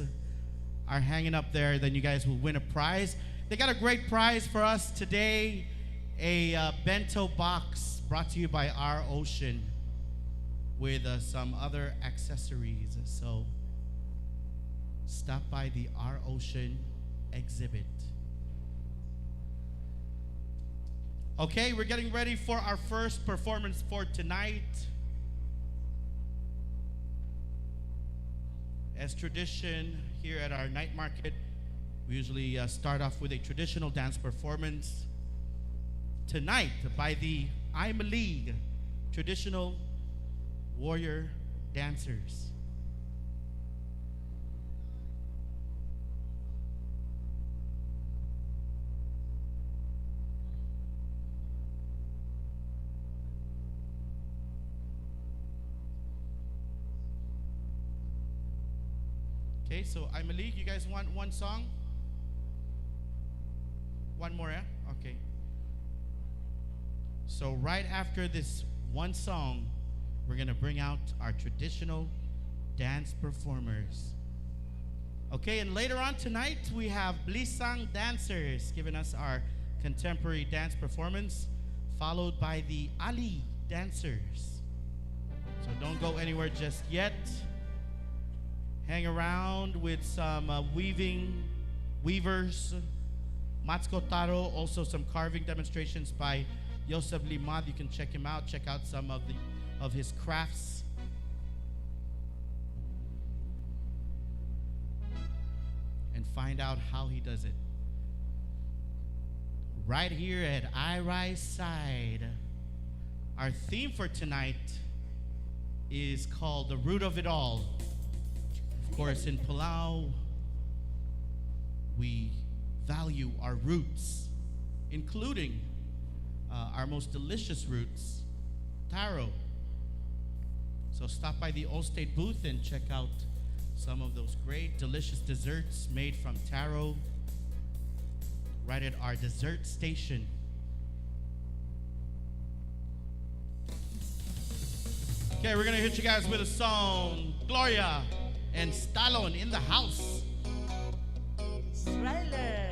are hanging up there, then you guys will win a prize. They got a great prize for us today, a bento box brought to you by Our Ocean with some other accessories. So stop by the Our Ocean exhibit. Okay, we're getting ready for our first performance for tonight. As tradition here at our night market, we usually start off with a traditional dance performance. Tonight, by the I'm a League Traditional Warrior Dancers. Okay, so I'm a League. You guys want one song? One more, yeah? Okay. So right after this one song, we're gonna bring out our traditional dance performers. Okay, and later on tonight, we have Blisang Dancers giving us our contemporary dance performance, followed by the Ali Dancers. So don't go anywhere just yet. Hang around with some weavers, Matsuko Taro, also some carving demonstrations by Joseph Limad. You can check him out. Check out some of his crafts. And find out how he does it. Right here at iRise Side. Our theme for tonight is called The Root of It All. Of course, in Palau, we value our roots, including our most delicious roots, taro. So stop by the Allstate booth and check out some of those great, delicious desserts made from taro right at our dessert station. Okay, we're gonna hit you guys with a song, Gloria and Stallone in the house. Smiler.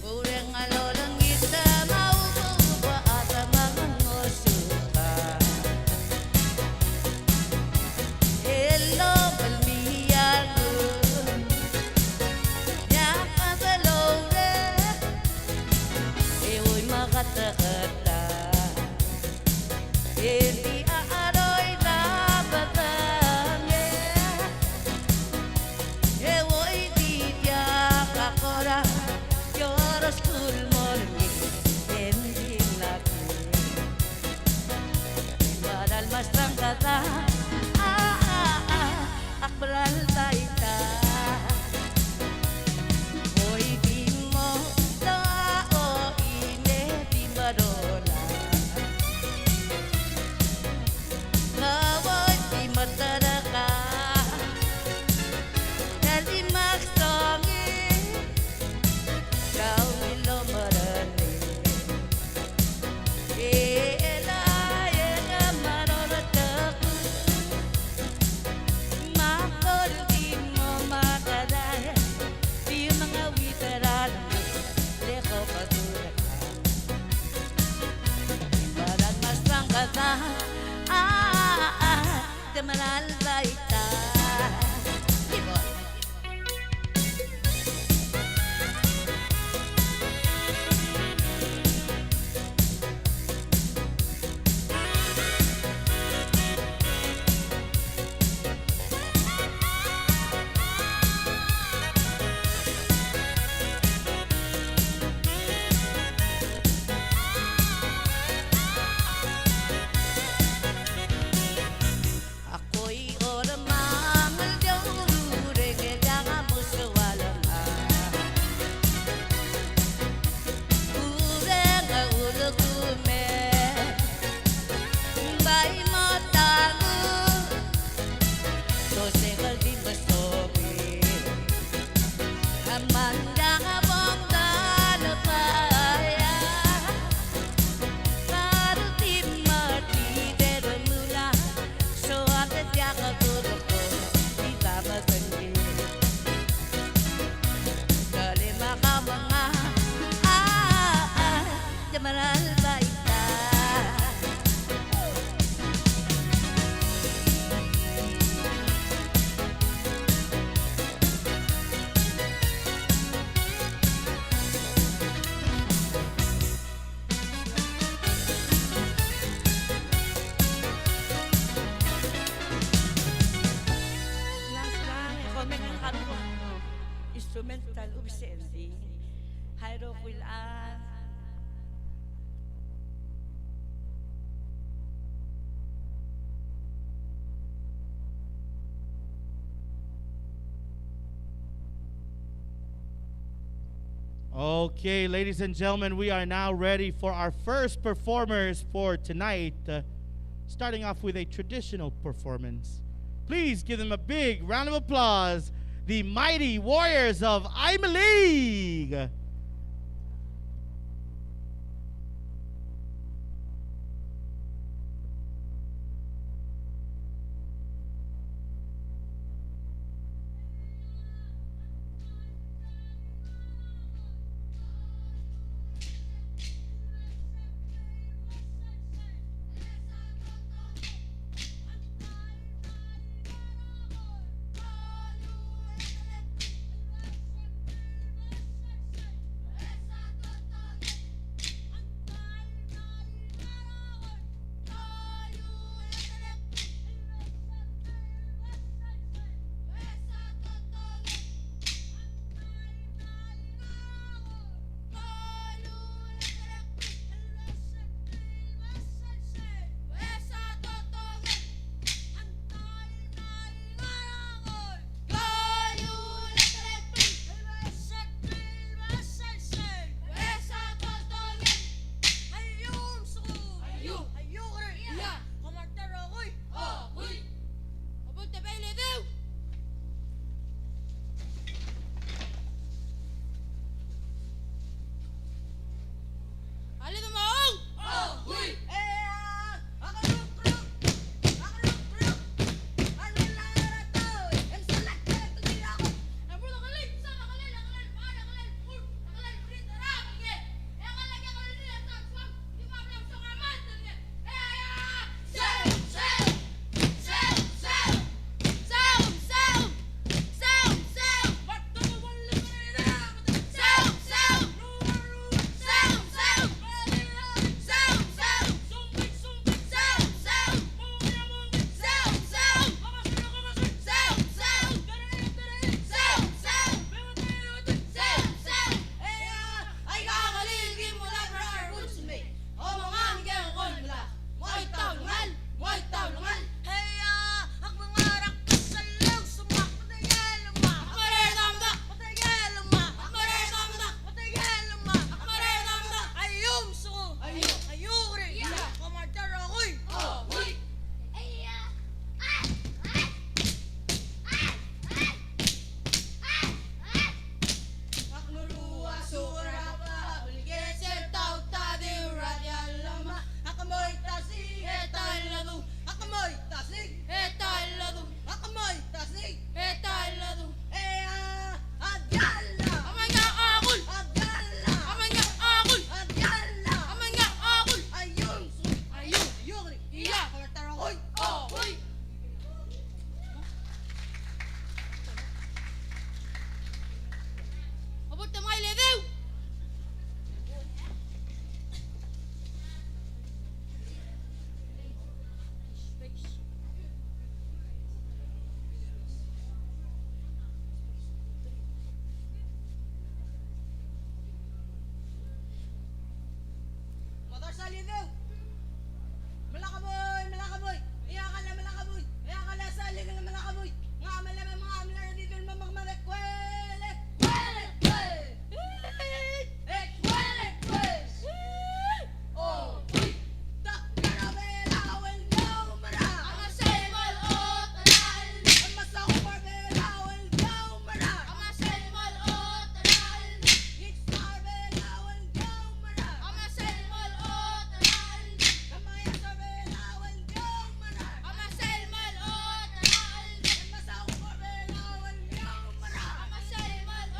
Urang alolang kita mauuwa sa mga ngosuka. Hello, palmiyago. Yakadalore. Ewoy makatakata. Hindi aaroy na batange. Ewoy di kakora. Yoros kulmorgi. Ending lagi. Badal mas lang kata. Akbral taita. Hoy di mo lao ine di marola. ka Tamaral baita Diba? Ako'y oramang aldaurureng Edang mo sa walang Ureng ang ulagume Bay mo tago Tosegal di masobi Amanda ka bong dalapaya Para di mati Pero mula So agad yakaguro ko Di ba magandi Dali makamanga Jamaral baita Last lang, comment ang kanwa. Instrumental ubsendi. Hayro kwilan. Okay, ladies and gentlemen, we are now ready for our first performers for tonight. Starting off with a traditional performance. Please give them a big round of applause. The Mighty Warriors of Imelig. Salya daw. Malakaboy, malakaboy. Iya ka na malakaboy. Iya ka na salya ka na malakaboy. Mga malaman, mga amla dito mamagmarek. Kwele, kwele, kwele. Kwele, kwele. Oh, tak karabela, well, no, mara. Ama selmal o taral. Masako barbela, well, no, mara. Ama selmal o taral. It's barbela, well, no, mara. Ama selmal o taral. Kamaya barbela, well, no, mara. Ama selmal o taral. Masako barbela, well, no, mara. Ama selmal o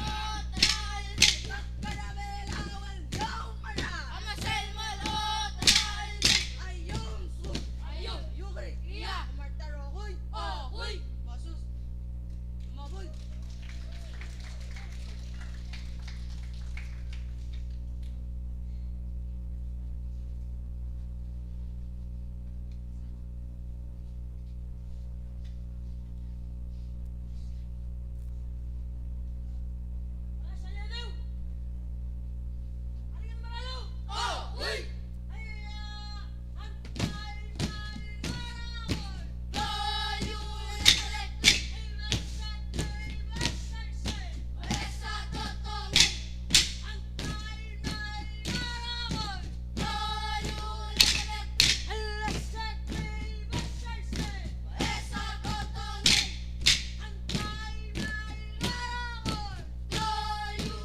taral. Tak karabela, well, no, mara. Ama selmal o taral. Ayun, sus. Ayun. Yugre. Iya. Martaro, huy. Oh, huy. Masus. Maboy. Oh, huy. Kayu elektrik. Esa totongin. Kayu elektrik. Esa totongin. Kayu elektrik. Esa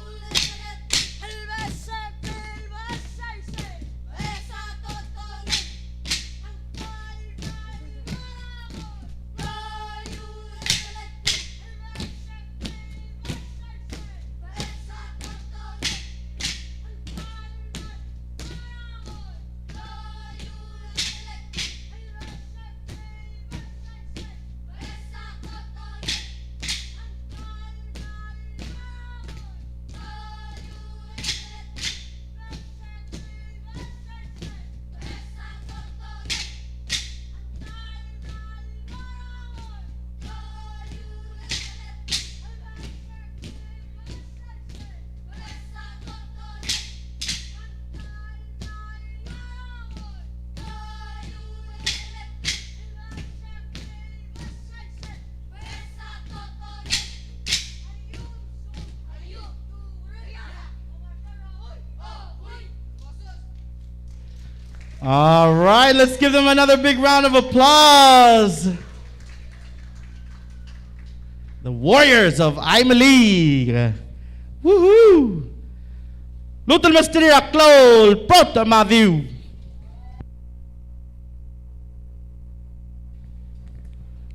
totongin. Kayu elektrik. Esa totongin. All right, let's give them another big round of applause. The Warriors of Imelig. Woohoo! Lutul Masteri Aklol, Prota Matthew.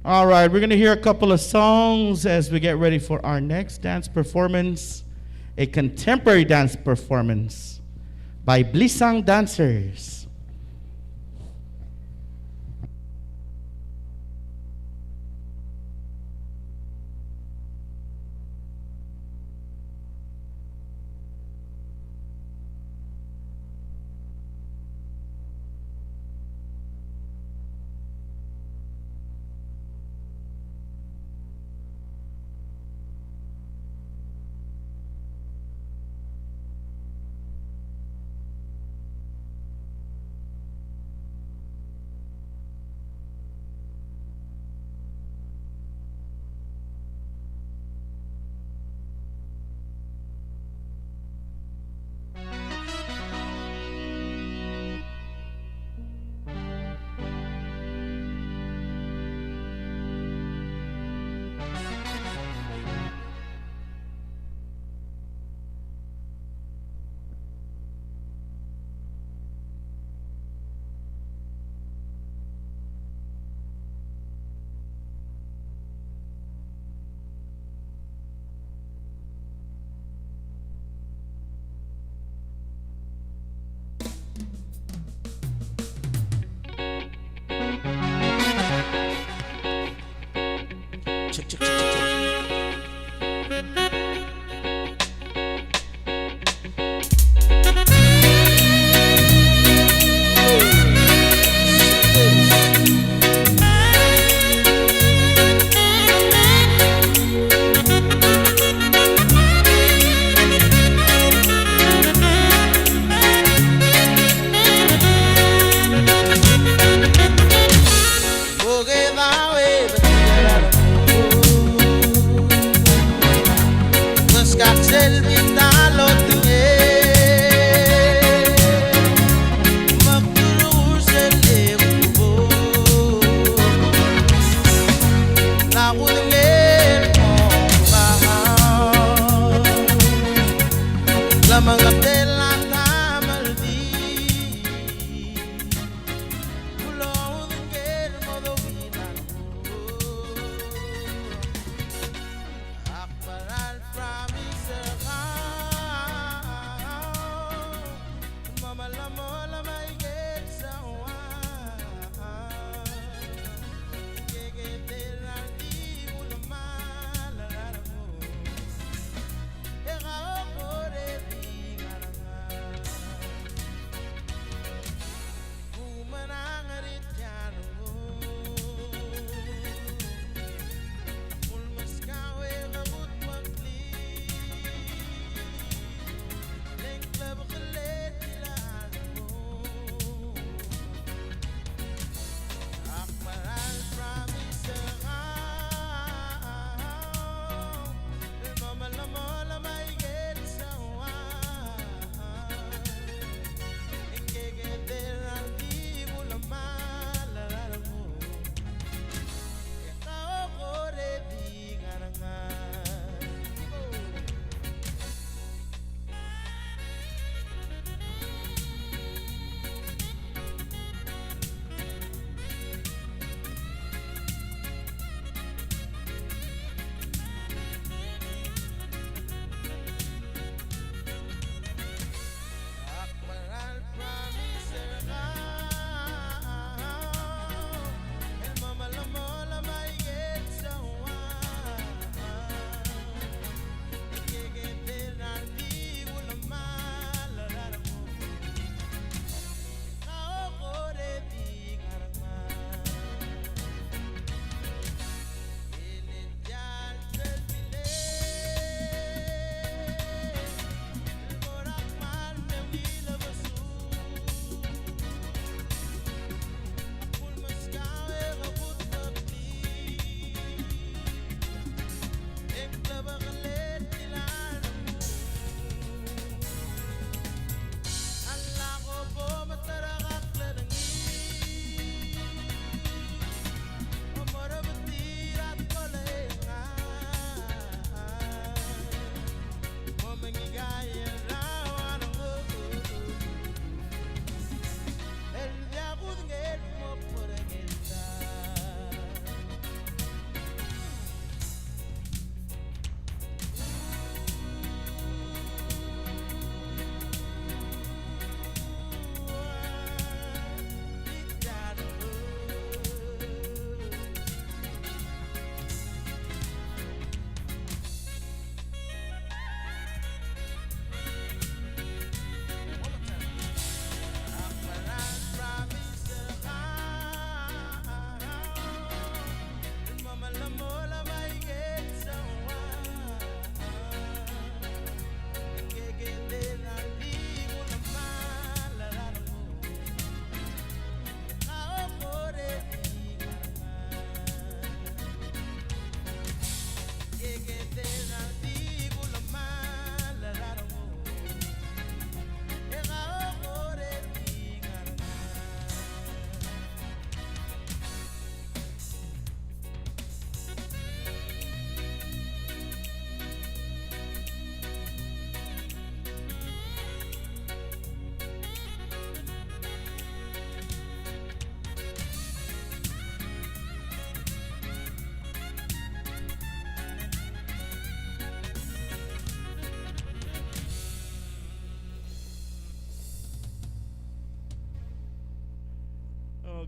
All right, we're going to hear a couple of songs as we get ready for our next dance performance, a contemporary dance performance by Blisang Dancers.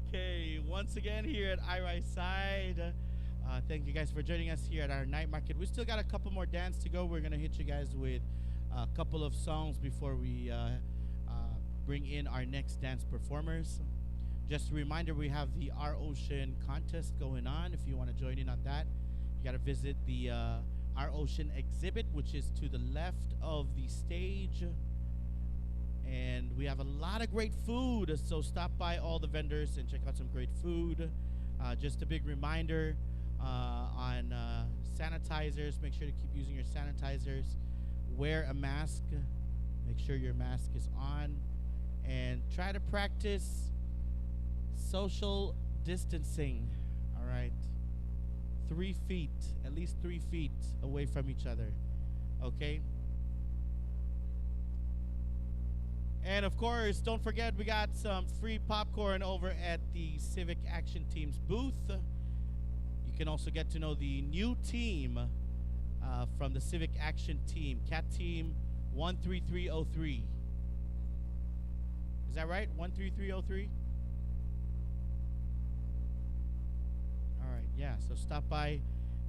Okay, once again here at iRise Side. Thank you guys for joining us here at our night market. We still got a couple more dance to go. We're gonna hit you guys with a couple of songs before we bring in our next dance performers. Just a reminder, we have the Our Ocean contest going on. If you want to join in on that, you got to visit the Our Ocean exhibit, which is to the left of the stage. And we have a lot of great food, so stop by all the vendors and check out some great food. Just a big reminder on sanitizers. Make sure to keep using your sanitizers. Wear a mask. Make sure your mask is on. And try to practice social distancing. All right. 3 feet, at least 3 feet away from each other. Okay. And of course, don't forget we got some free popcorn over at the Civic Action Team's booth. You can also get to know the new team from the Civic Action Team, Cat Team 13303. Is that right? 13303? All right, yeah. So stop by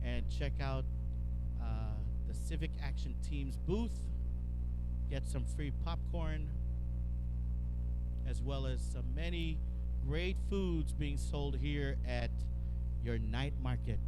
and check out the Civic Action Team's booth. Get some free popcorn, as well as some many great foods being sold here at your night market.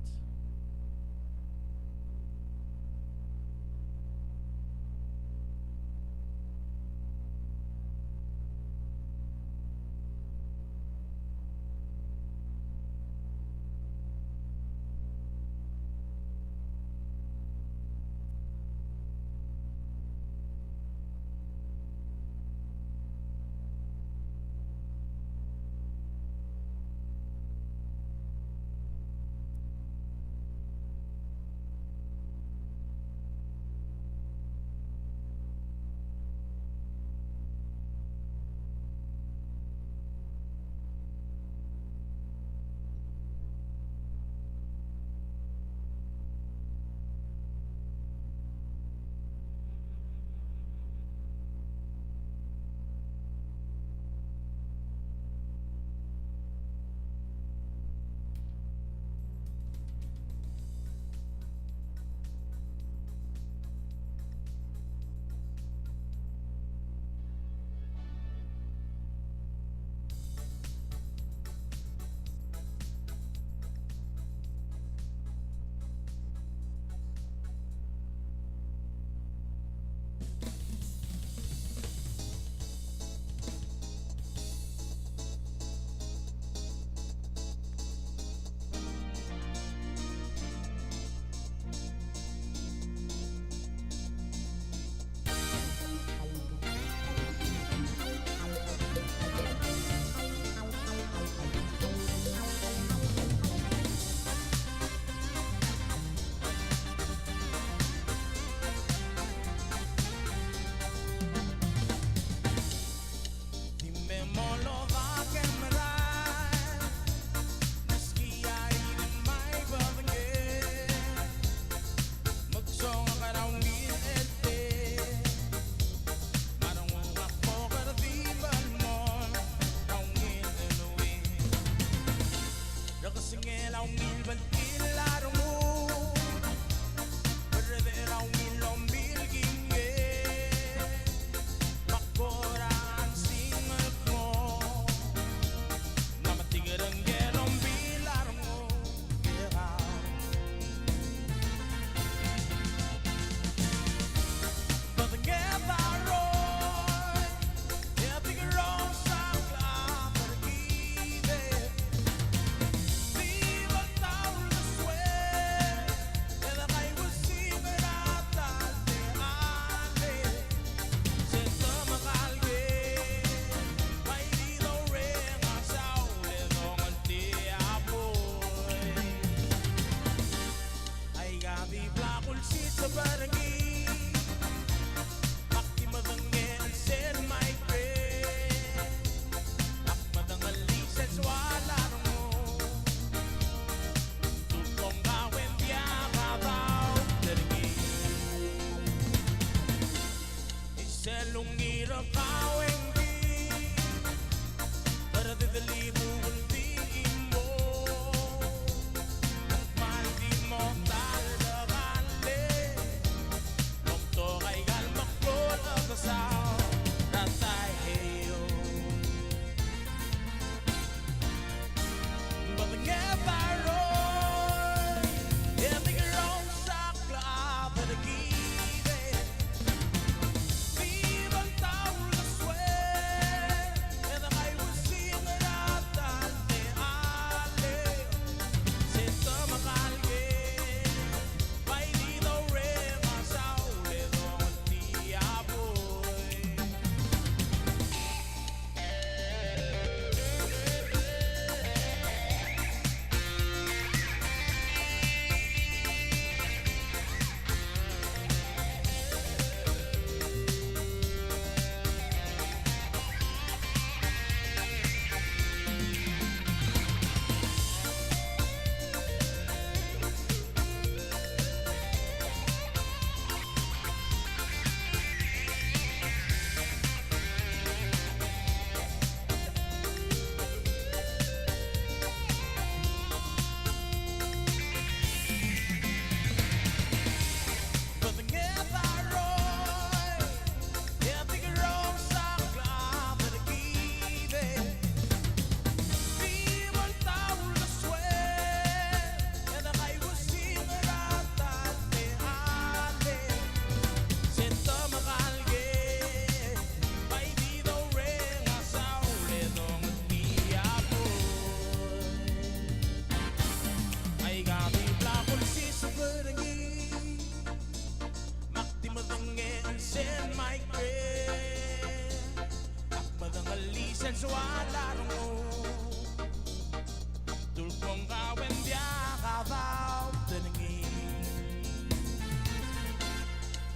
walarmo tulkong kawen dia kavaw tengi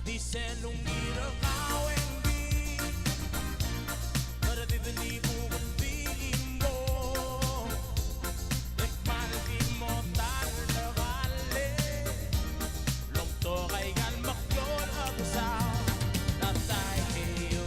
dice lungira kawen bi para bibili mo bimbo ekmal di mo tal na vale lomto kay gal makyon ako sa tatay kayo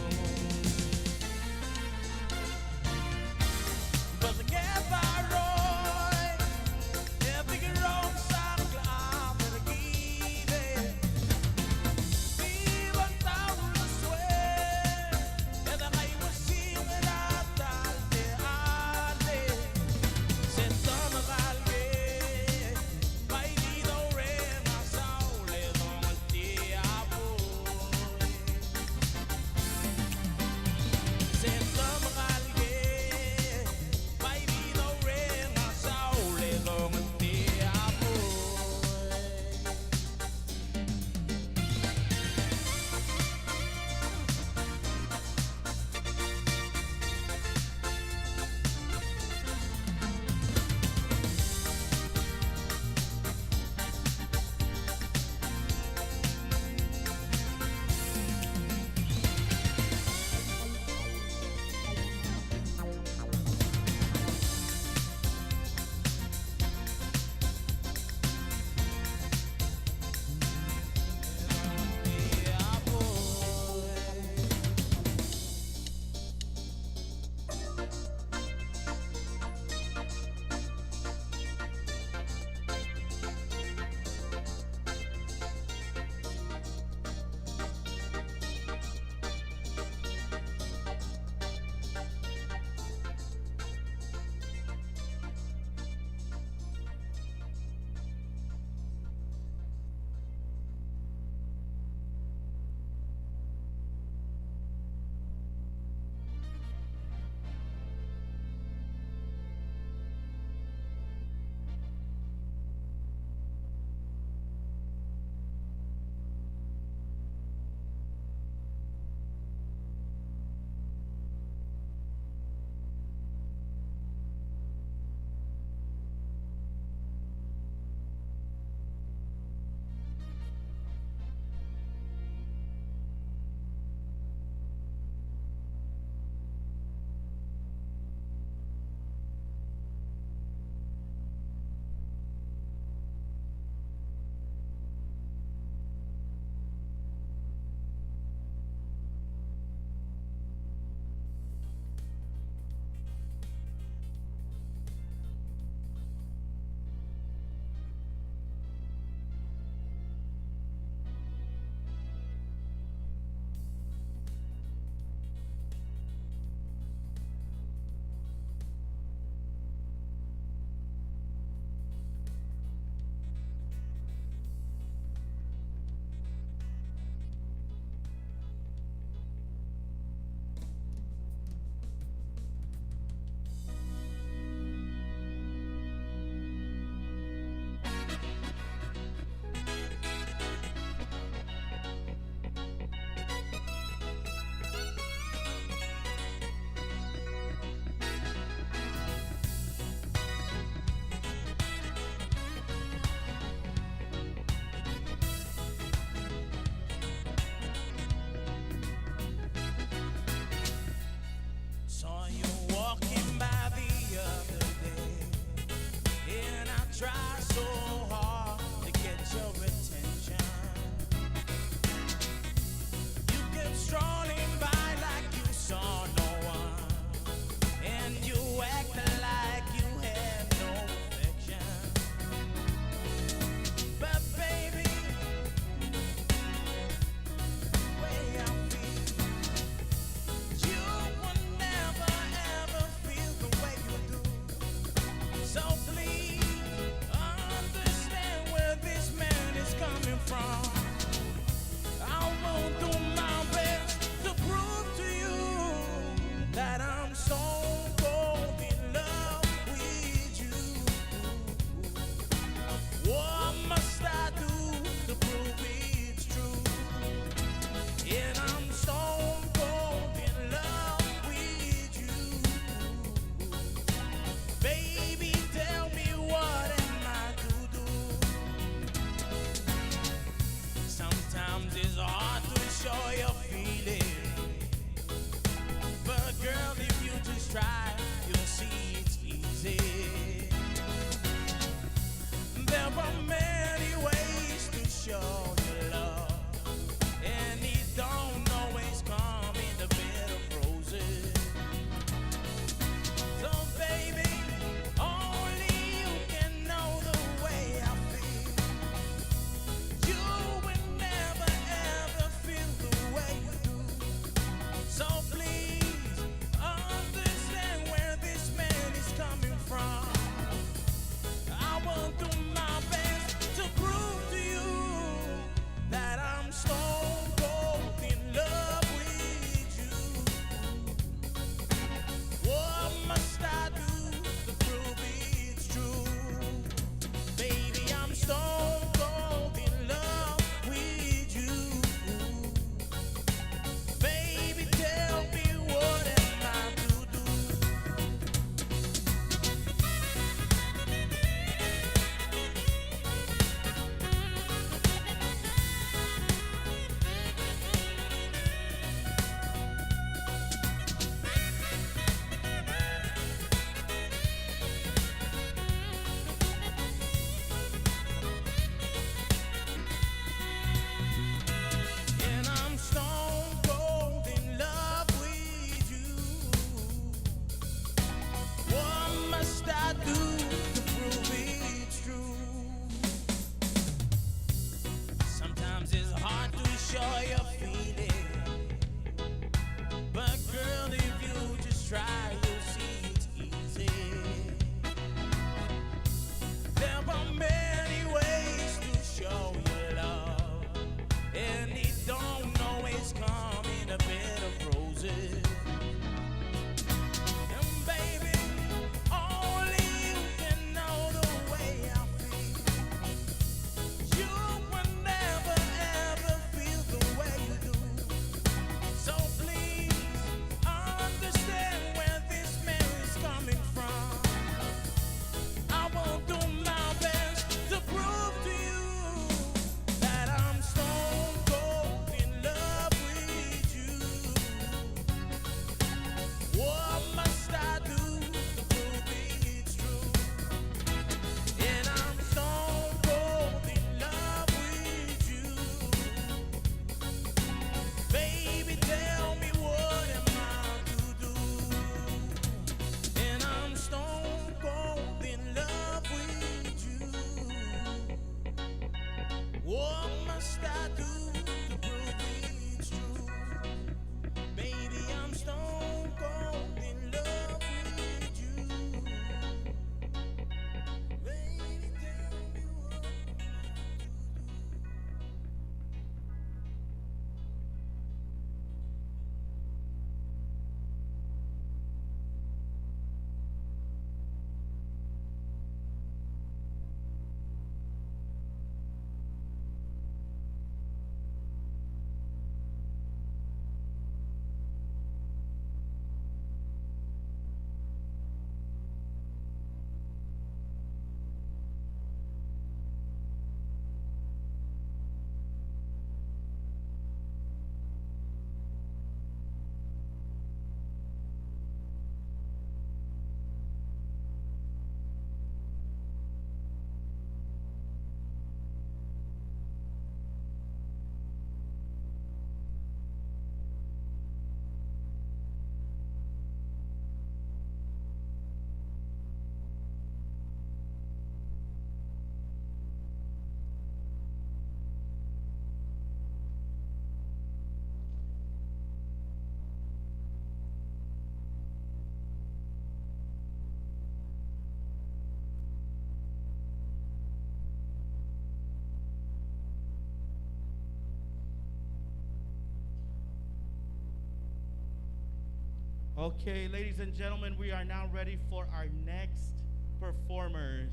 Okay, ladies and gentlemen, we are now ready for our next performers.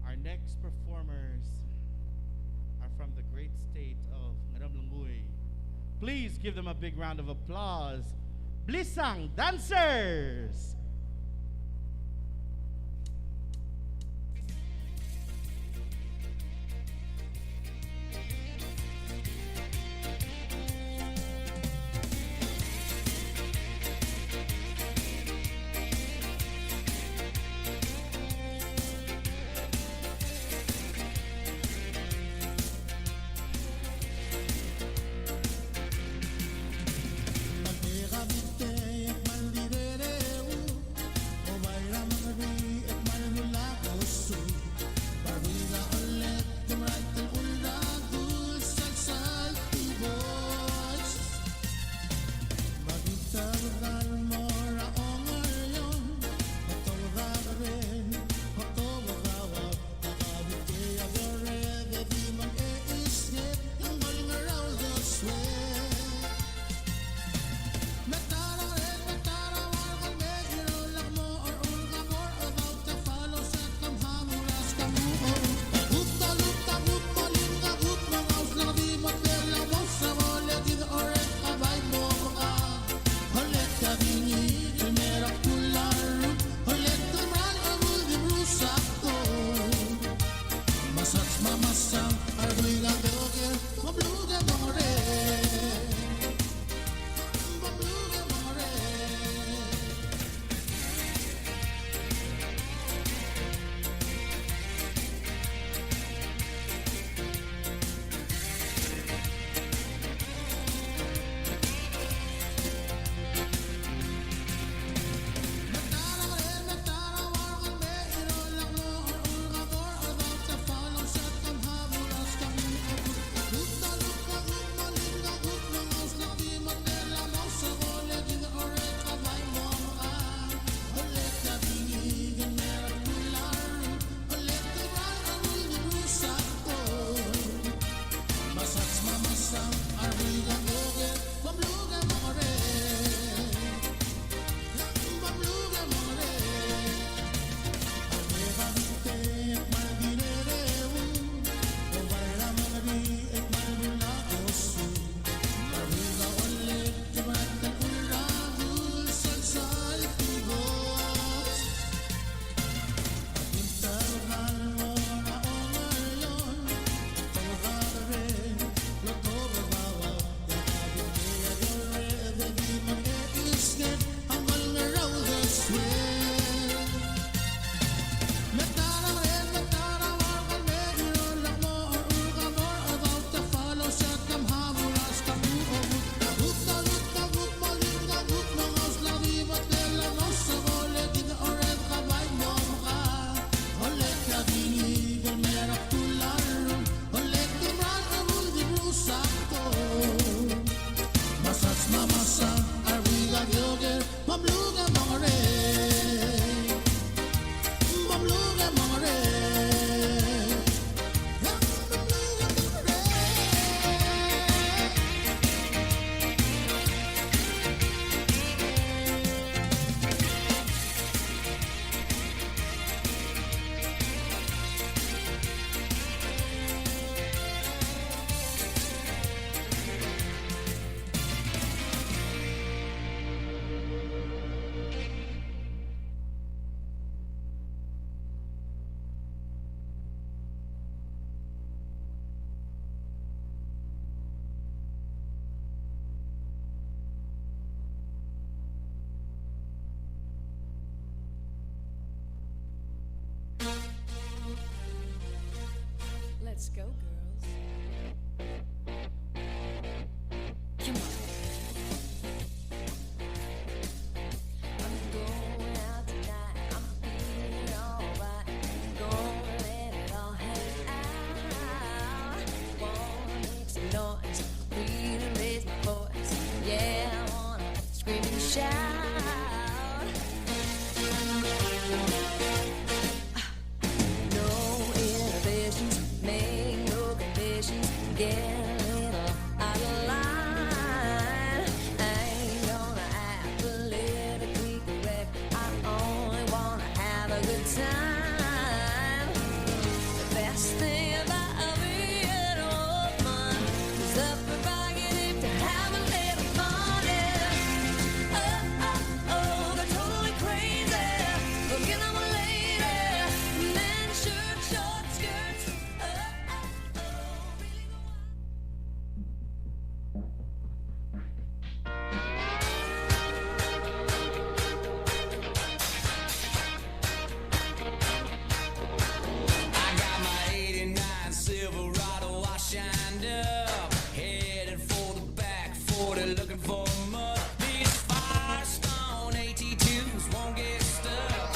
Our next performers are from the great state of Madam Langoy. Please give them a big round of applause. Blisang Dancers! Let's go, girls. Come on. I'm going out tonight. I'm feeling alright. Gonna let it all hang out. Wanna make some noise. Really raise my voice. Yeah, I wanna scream and shout. No inhibitions, maybe 40 looking for mud. These Firestone AT2s won't get stuck.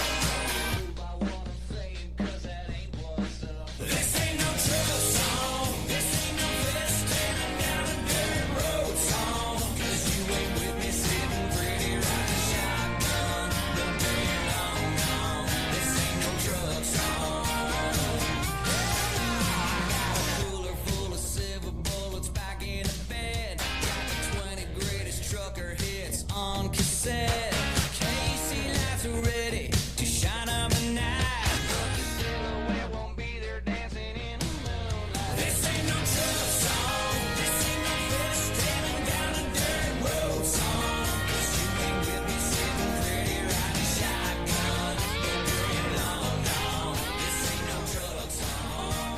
This ain't no truck song. This ain't no fist tearing down a dirt road song. 'Cause you ain't with me sitting pretty riding shotgun. The day long gone. This ain't no truck song. Cooler full of silver bullets back in the bed. Got the 20 greatest trucker hits on cassette. Casey lights are ready to shine up the night. Your silhouette won't be there dancing in the moonlight. This ain't no truck song. This ain't no fist tearing down a dirt road song. 'Cause you ain't with me sitting pretty riding shotgun. The day long gone. This ain't no truck song.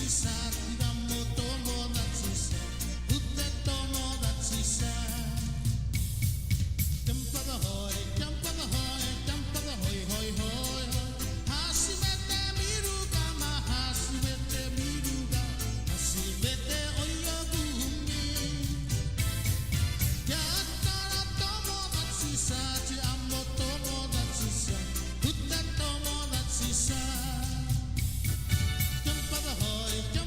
さきらも友達さふて友達さキャンパがほいキャンパがほいキャンパがほいほいほいほい初めて見るがまあ初めて見るが初めて泳ぐ海やったら友達さじゃも友達さふて友達さキャンパがほいキャン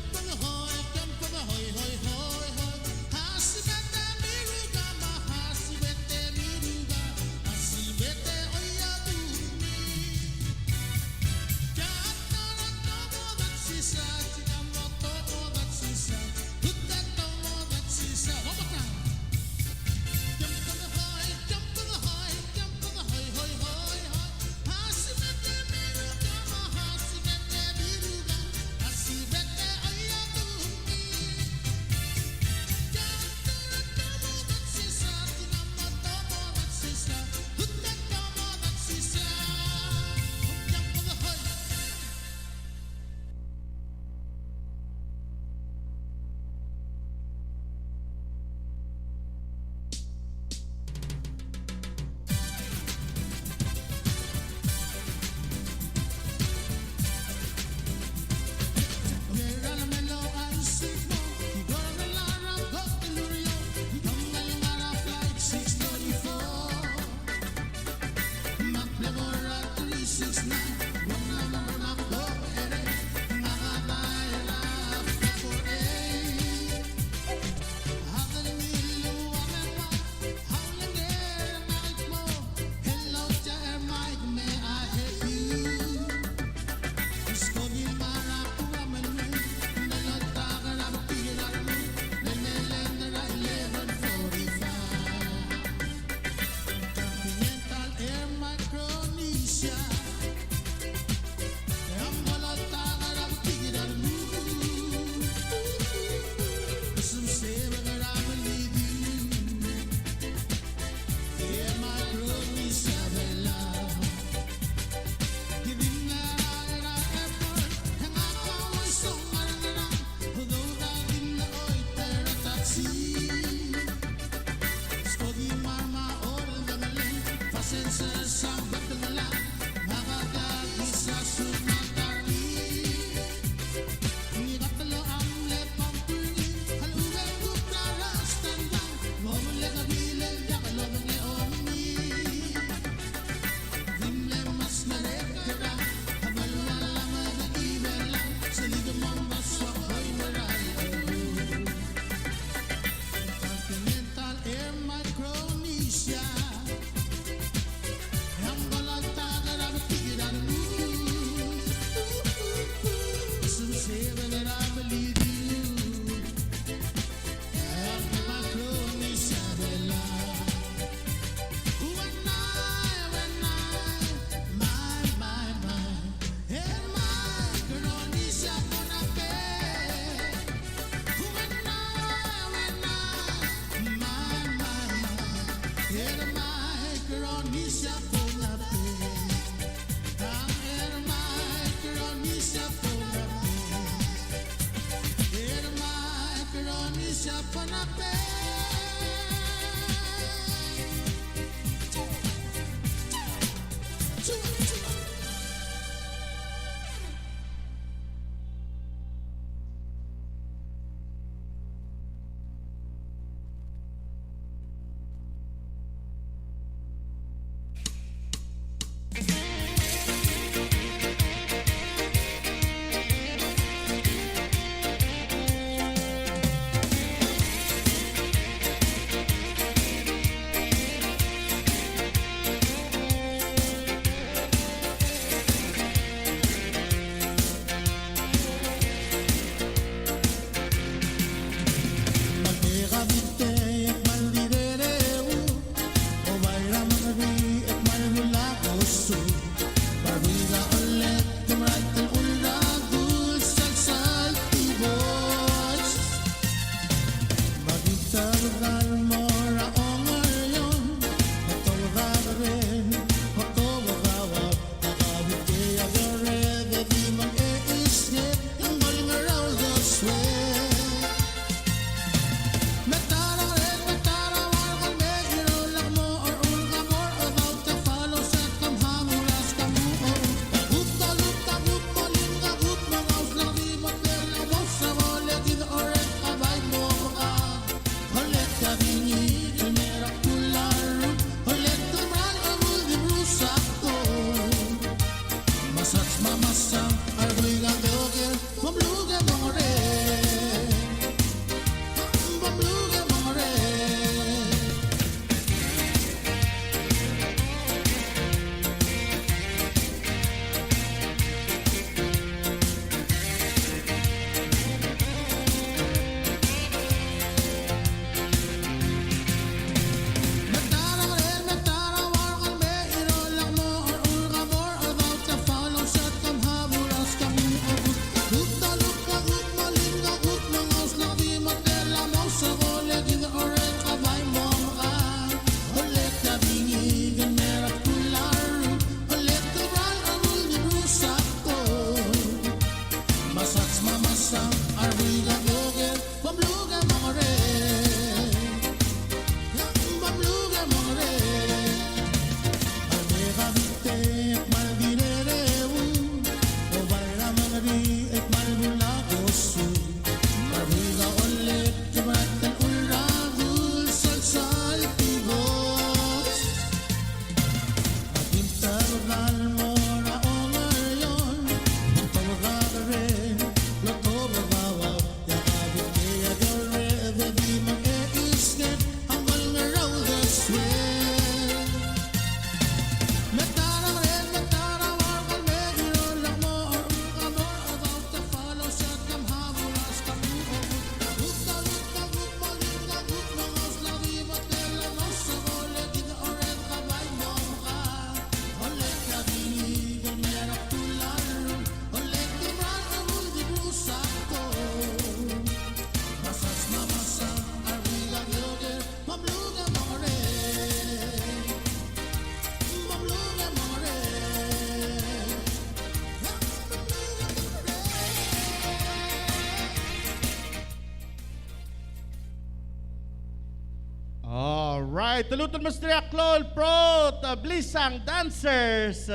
Alright, tulutun mas nila Klol Pro, Blisang Dancers.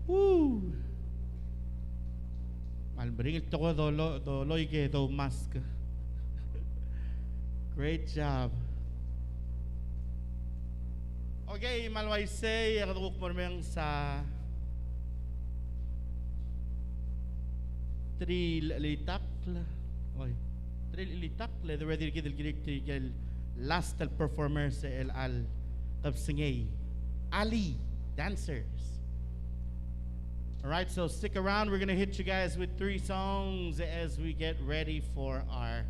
Woo! Malbringit to ko do loike do mask. Great job. Okay, malway say, akadukok mo naman sa Trilitakla. Okay. Trilitakla, the ready to get last performers el al singay Ali dancers. All right, so stick around. We're gonna hit you guys with 3 songs as we get ready for our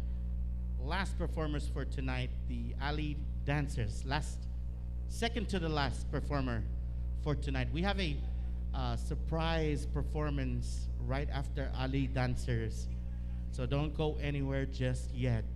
last performers for tonight, the Ali dancers. Second to the last performer for tonight. We have a surprise performance right after Ali dancers, so don't go anywhere just yet.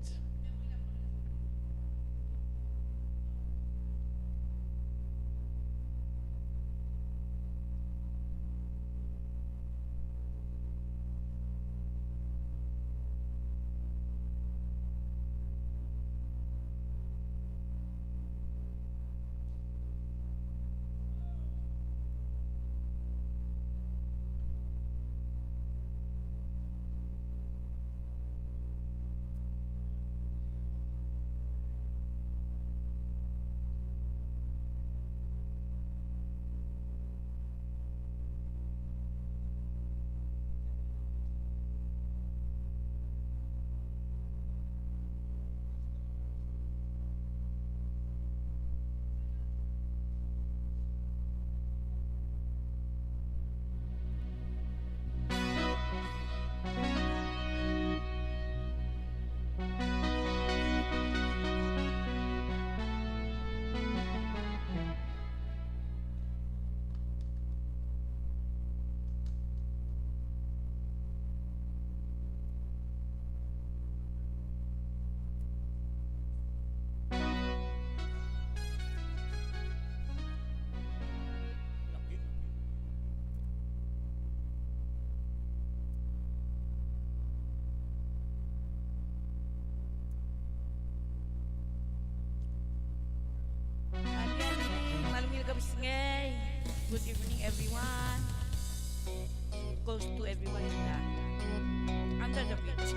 Good evening, everyone. Goes to everyone in the under the bridge.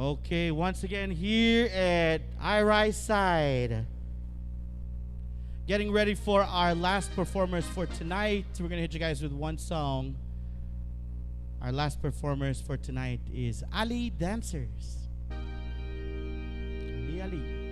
Okay, once again here at iRise Side. Getting ready for our last performers for tonight. We're going to hit you guys with one song. Our last performers for tonight is Ali Dancers. Ali Ali.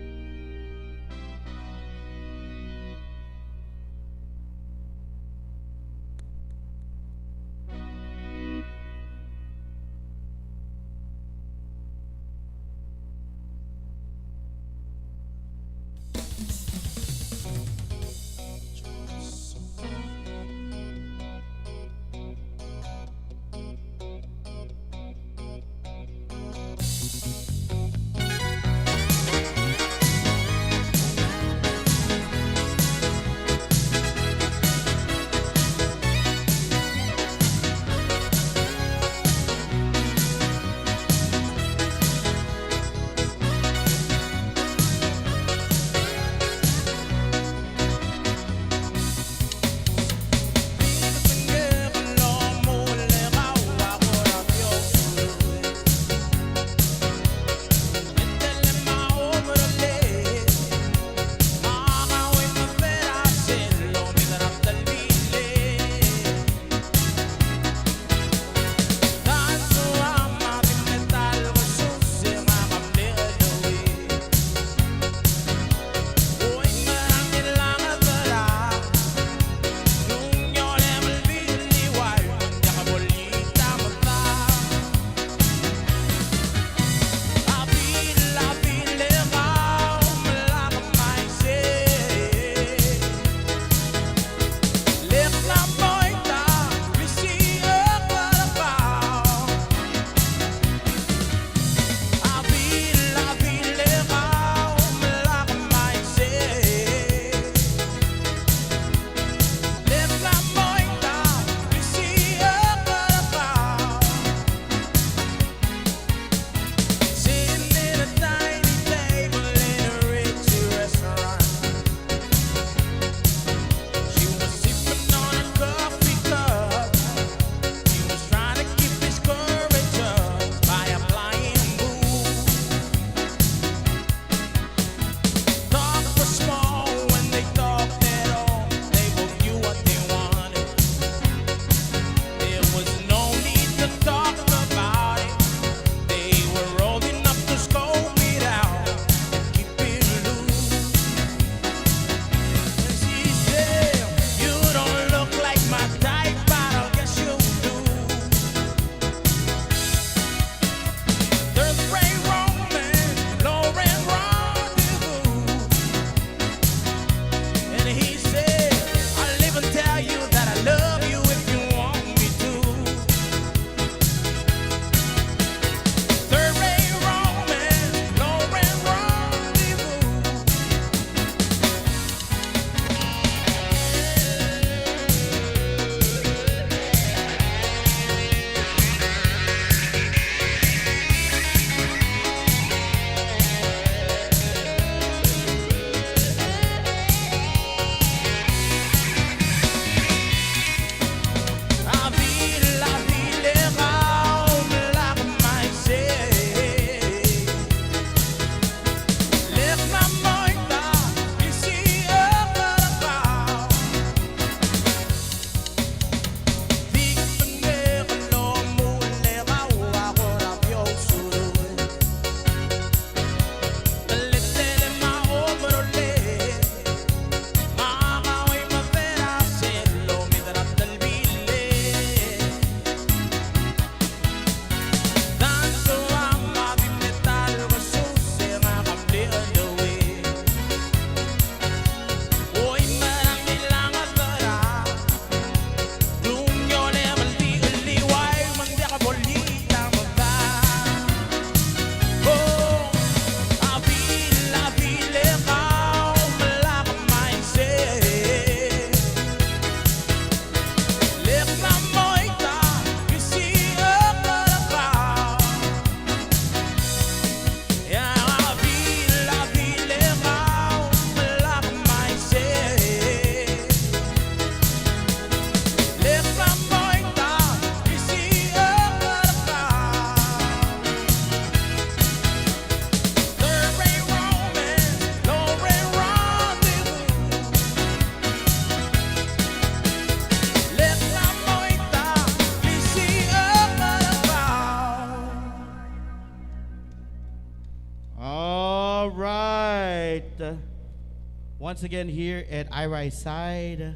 Once again, here at iRise Side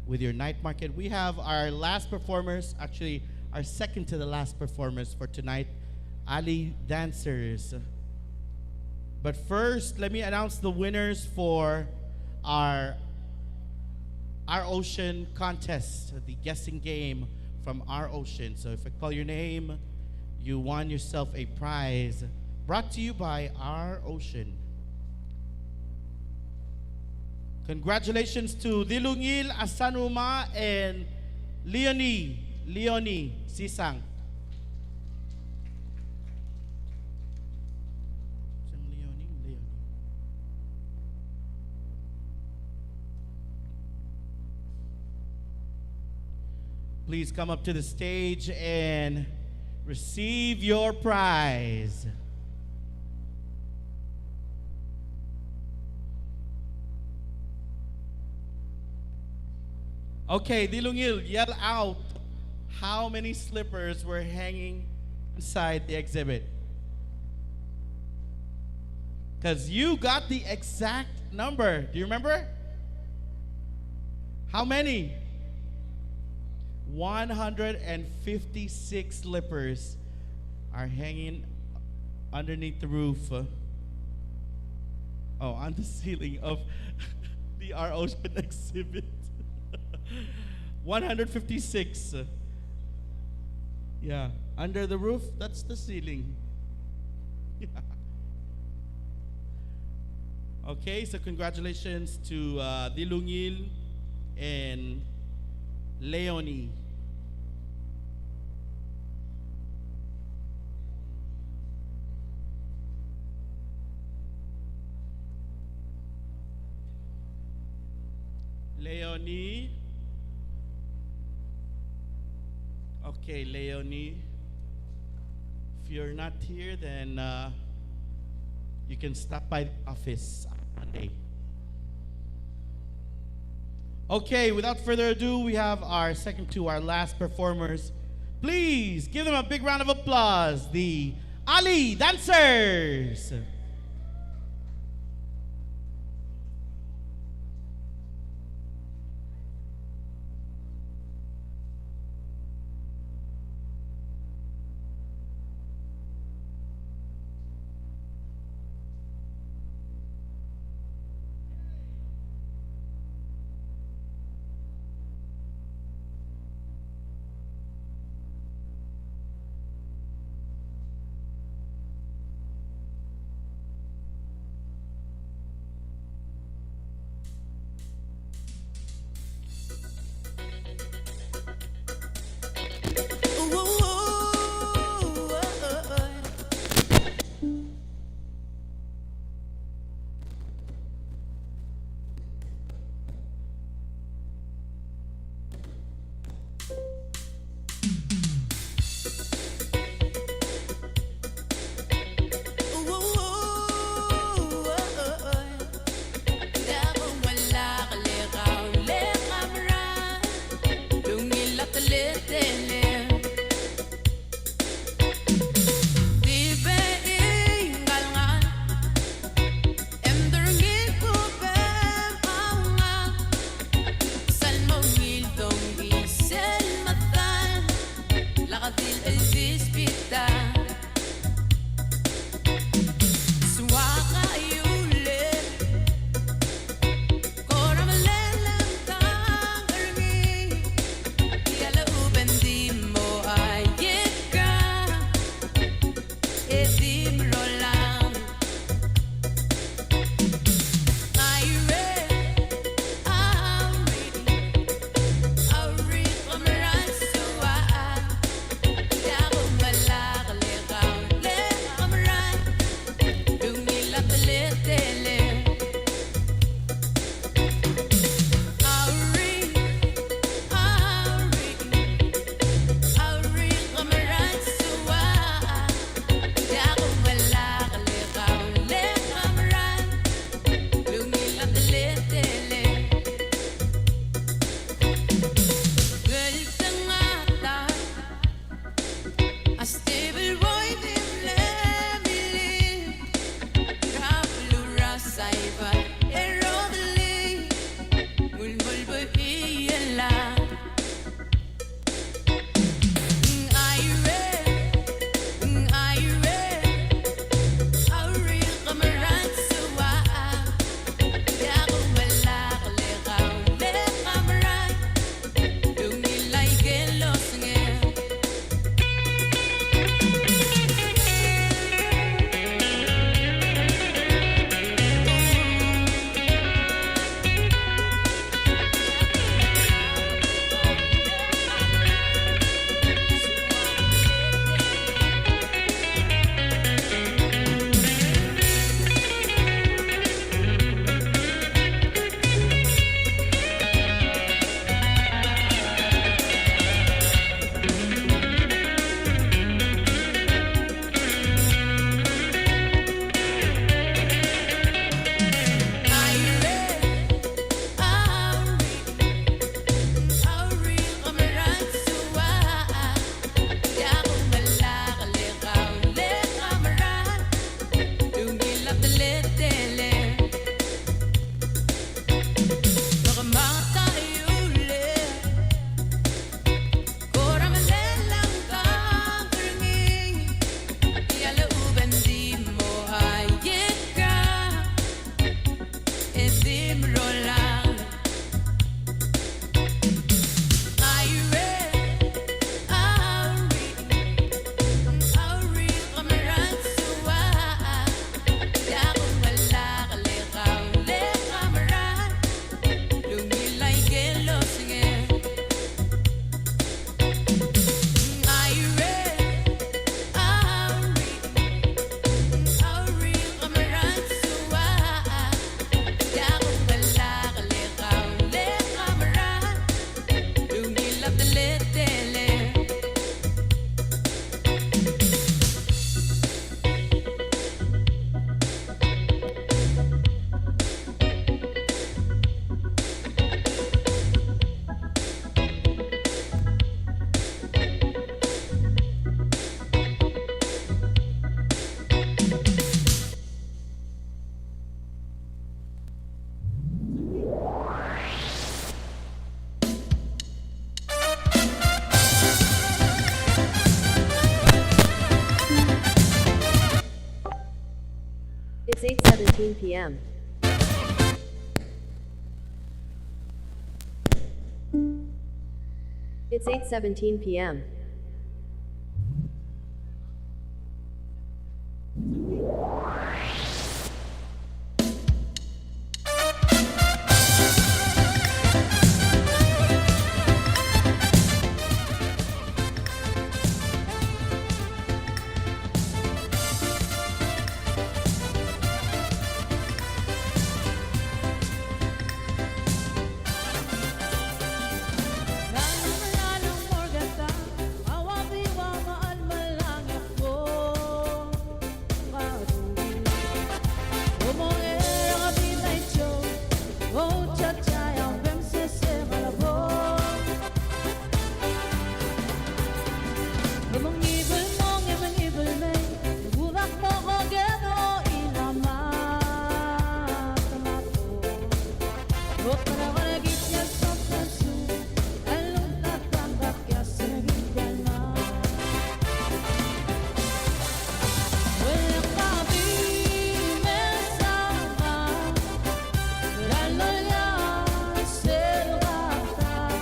with your night market, we have our last performers, actually, our second to the last performers for tonight, Ali Dancers. But first, let me announce the winners for our Ocean contest, the guessing game from Our Ocean. So if I call your name, you won yourself a prize brought to you by Our Ocean. Congratulations to Dilungil Asanuma and Leonie Sisang. Leonie. Please come up to the stage and receive your prize. Okay, Dilungil, yell out how many slippers were hanging inside the exhibit. Because you got the exact number. Do you remember? How many? 156 slippers are hanging underneath the roof. On the ceiling of the Our Ocean exhibit. 156. Yeah, under the roof, that's the ceiling. Yeah. Okay, so congratulations to Dilungil and Leonie. Leonie. Okay, Leonie. If you're not here, then you can stop by the office on Monday. Okay, without further ado, we have our second to our last performers. Please give them a big round of applause. The Ali Dancers. 8:17 p.m. It's 8:17 p.m. Lalong morgata, awabiwa maalmalangit ko. Karuwi, umongera kabinay cho, oh chachaya bemsese malabo. Umangibel mong imangibel may, burak mo ko geno inama tamako. Huwag ka na malagit niya sa tanso, along tatambak kaya sinagigyan na. Walang kabimesama, lalo niya selubata.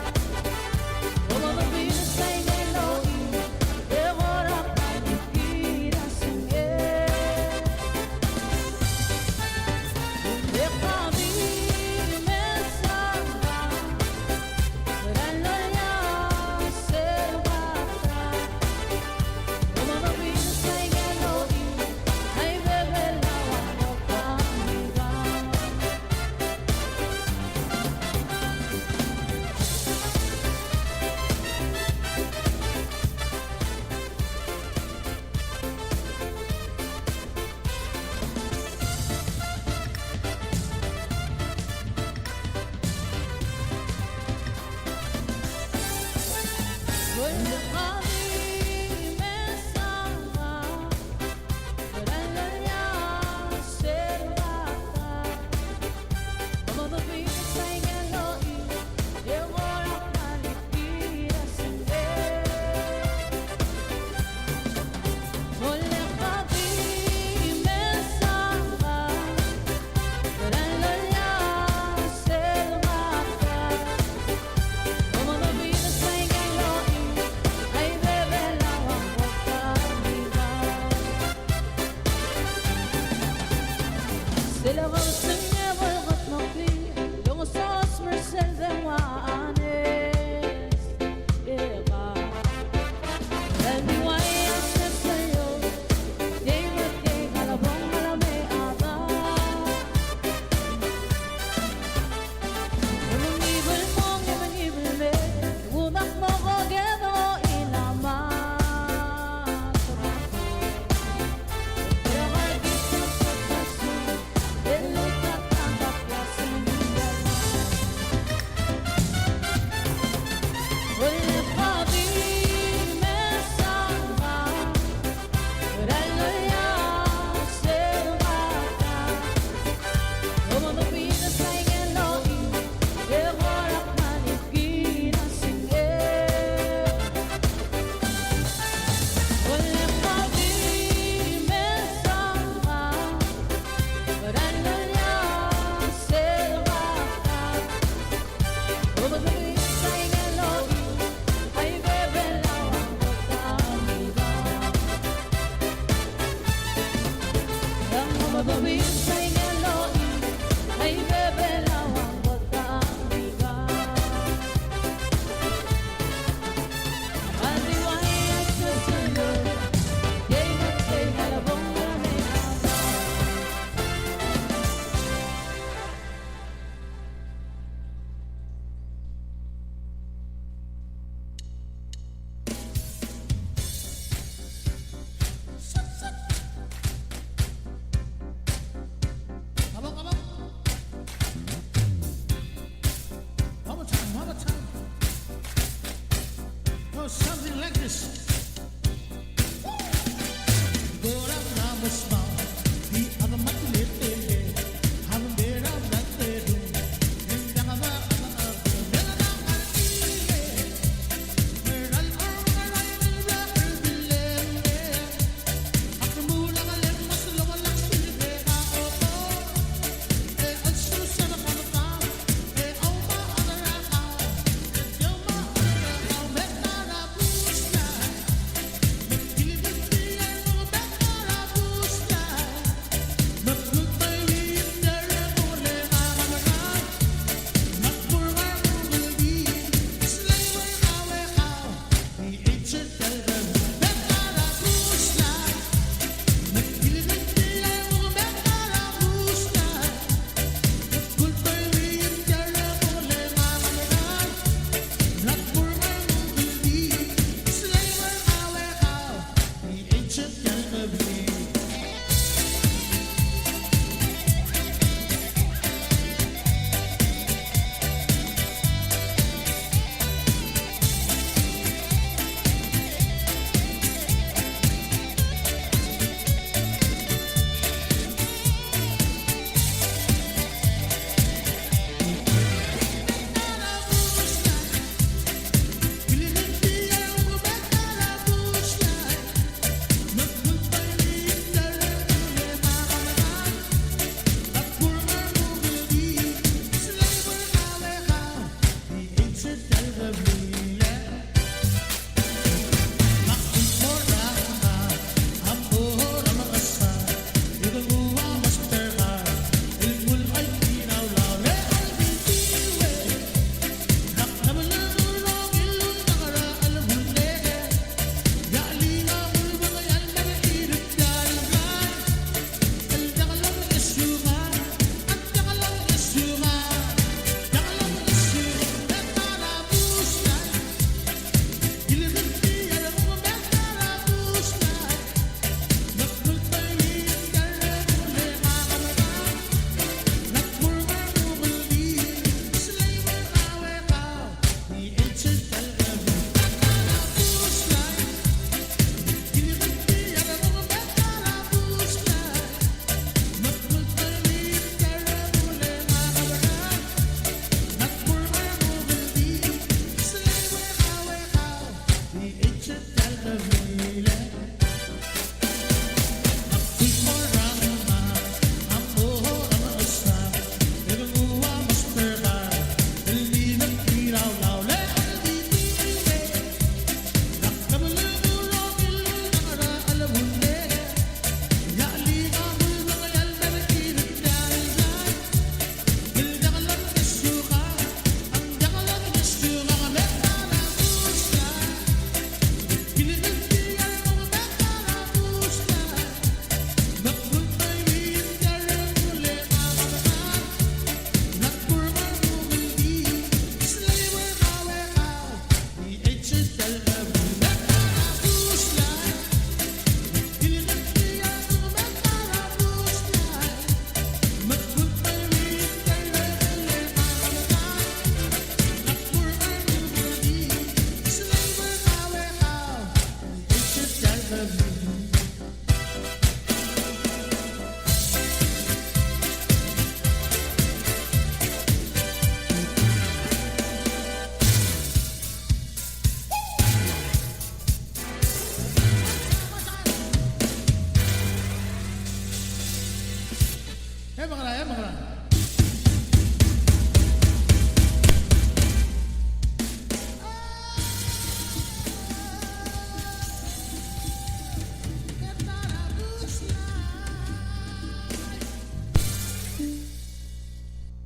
Umamabina sa ineloi, devora panikira sangge. Walang kabimesama, lalo niya selubata. Umamabina sa ineloi, ay bebelawan mo kamigang. Walang kabimesama, lalo niya selubata. Umamabina sa ineloi, devora panikira sangge. Walang kabimesama, lalo niya selubata. Umamabina sa ineloi, ay bebelawan mo kamigang. Sila ka masanya walgat makli, yung usas merced ng waanes. Eka, dahil wayang sa sayo, di ba't kay kalabong malami ata. Umangibel mong imangibel me, unak mo ko geno inama tamako. Pero kahit sa taso, elot at ang baklas sinigyan. Walang kabimesama, lalo niya selubata. Umamabina sa ineloi, devora panikira sangge. Walang kabimesama, lalo niya selubata. Umamabina sa ineloi, ay bebelawan mo kamigang. Ang umamabina sa ineloi, ay bebelawan mo kamigang. Aliwayag sa sayo, di ba't kay kalabong malami ata. Come on, come on. One more time, one more time. Oh, something like this. Gora namus ma, di agamat lete, ham dera nate du, endanga ma, dera na artile, meral meral bille, akmula galem mas lawalak silbe ka o.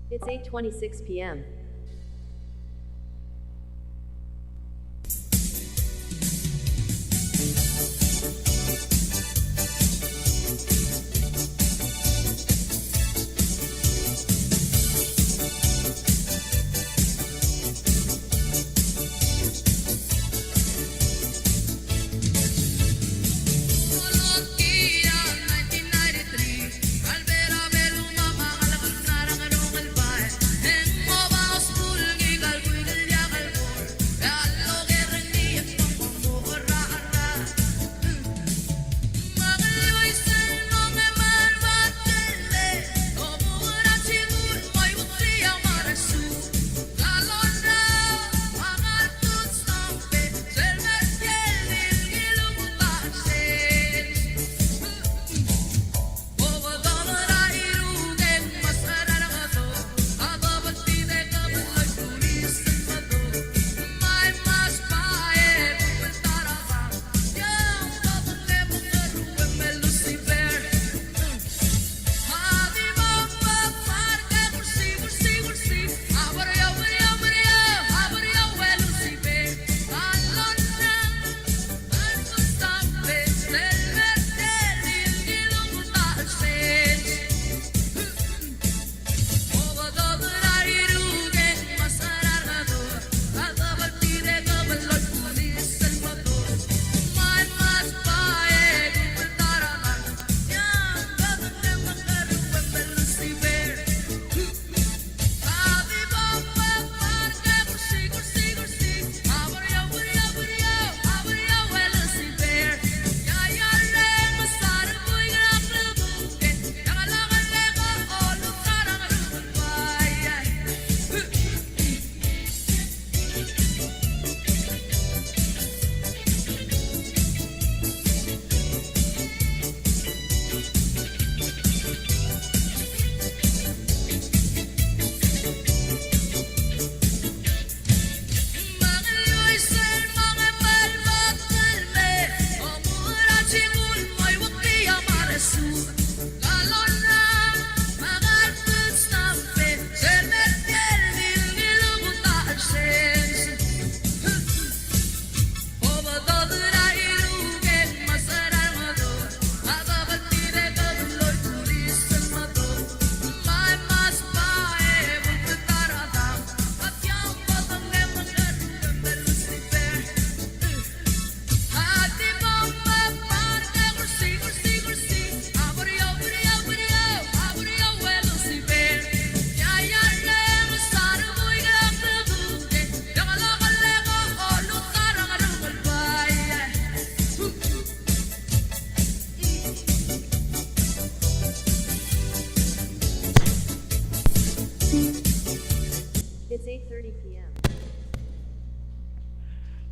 It's 8:26 p.m.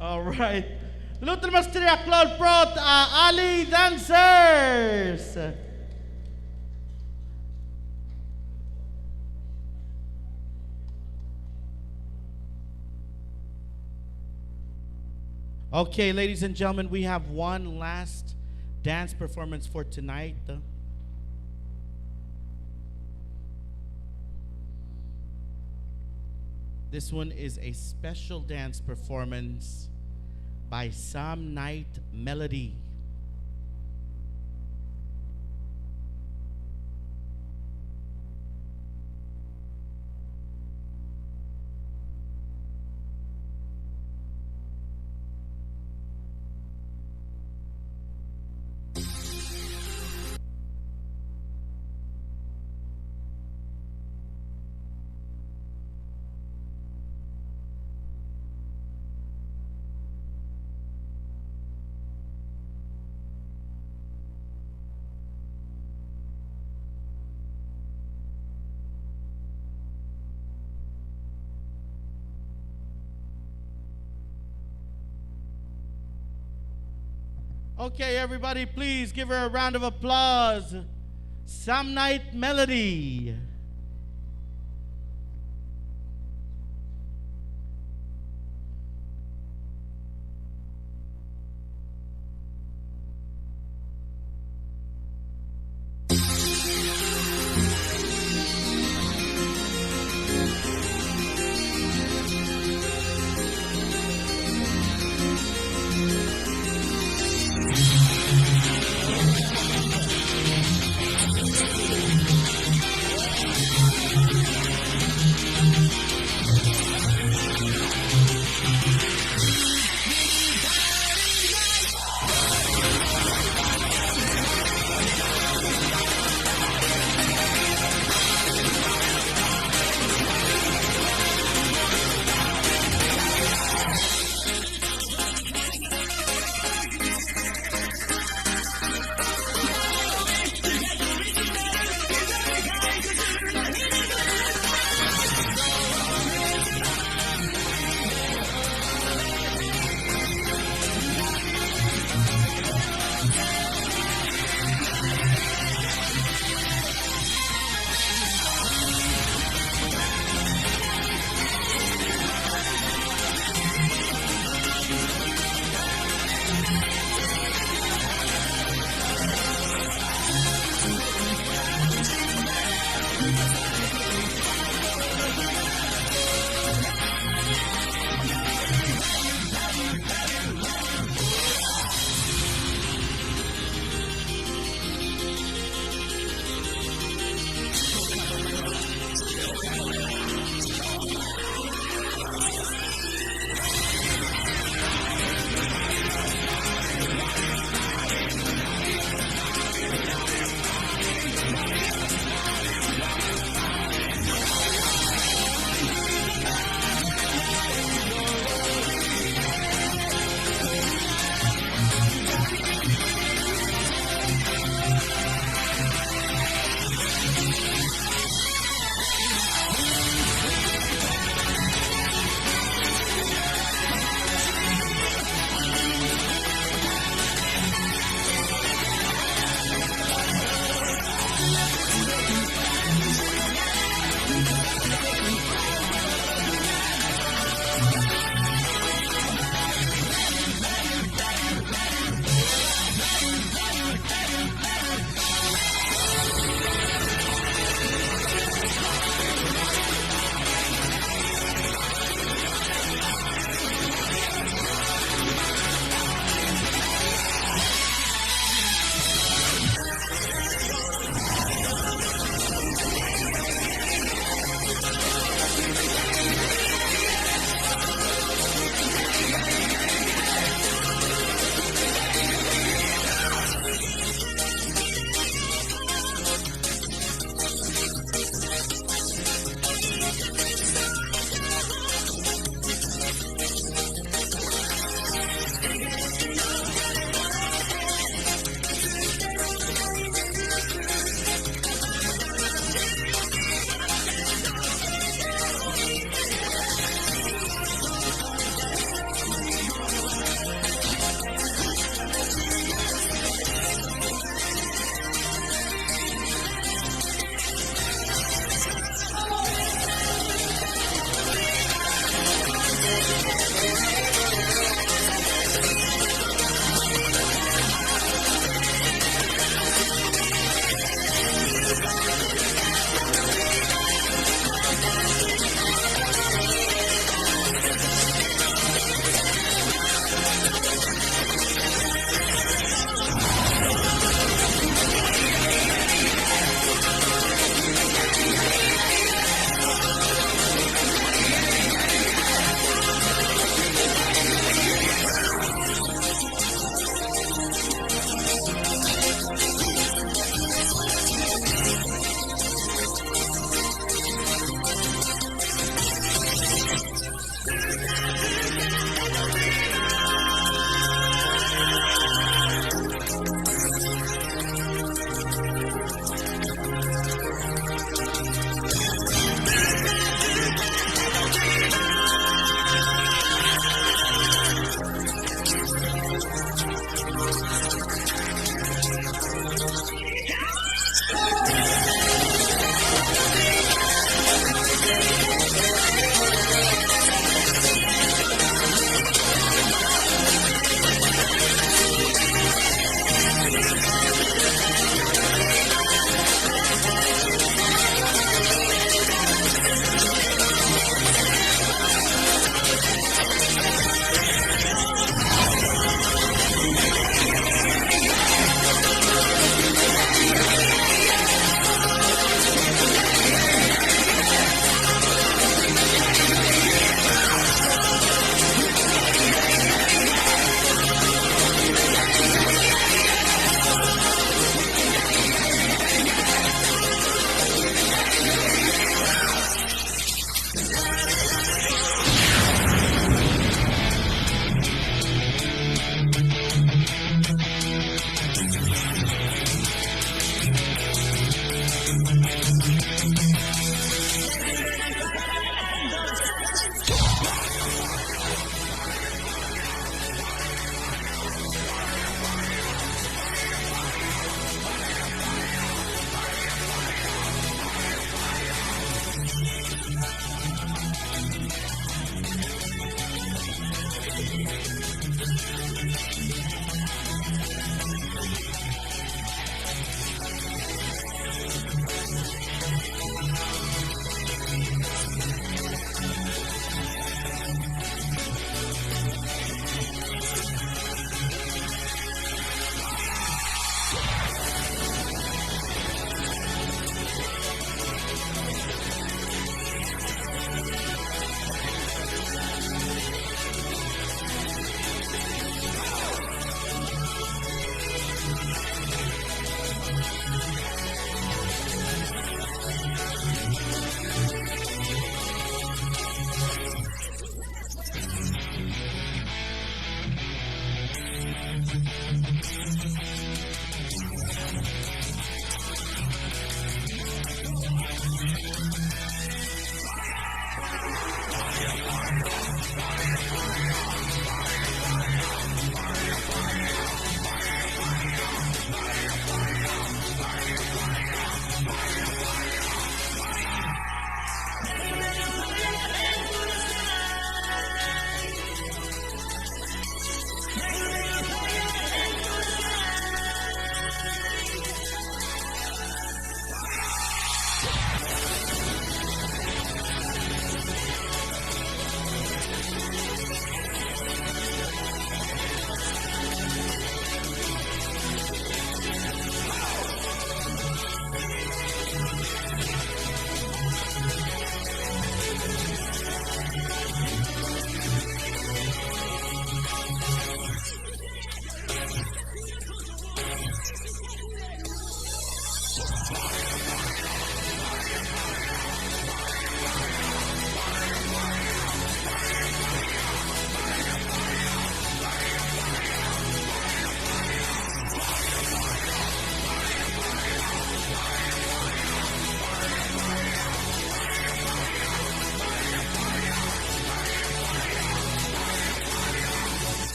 All right. Luto naman sa Claude Prot, Ali Dancers. Okay, ladies and gentlemen, we have one last dance performance for tonight. This one is a special dance performance by Some Night Melody. Okay, everybody, please give her a round of applause. Some Night Melody.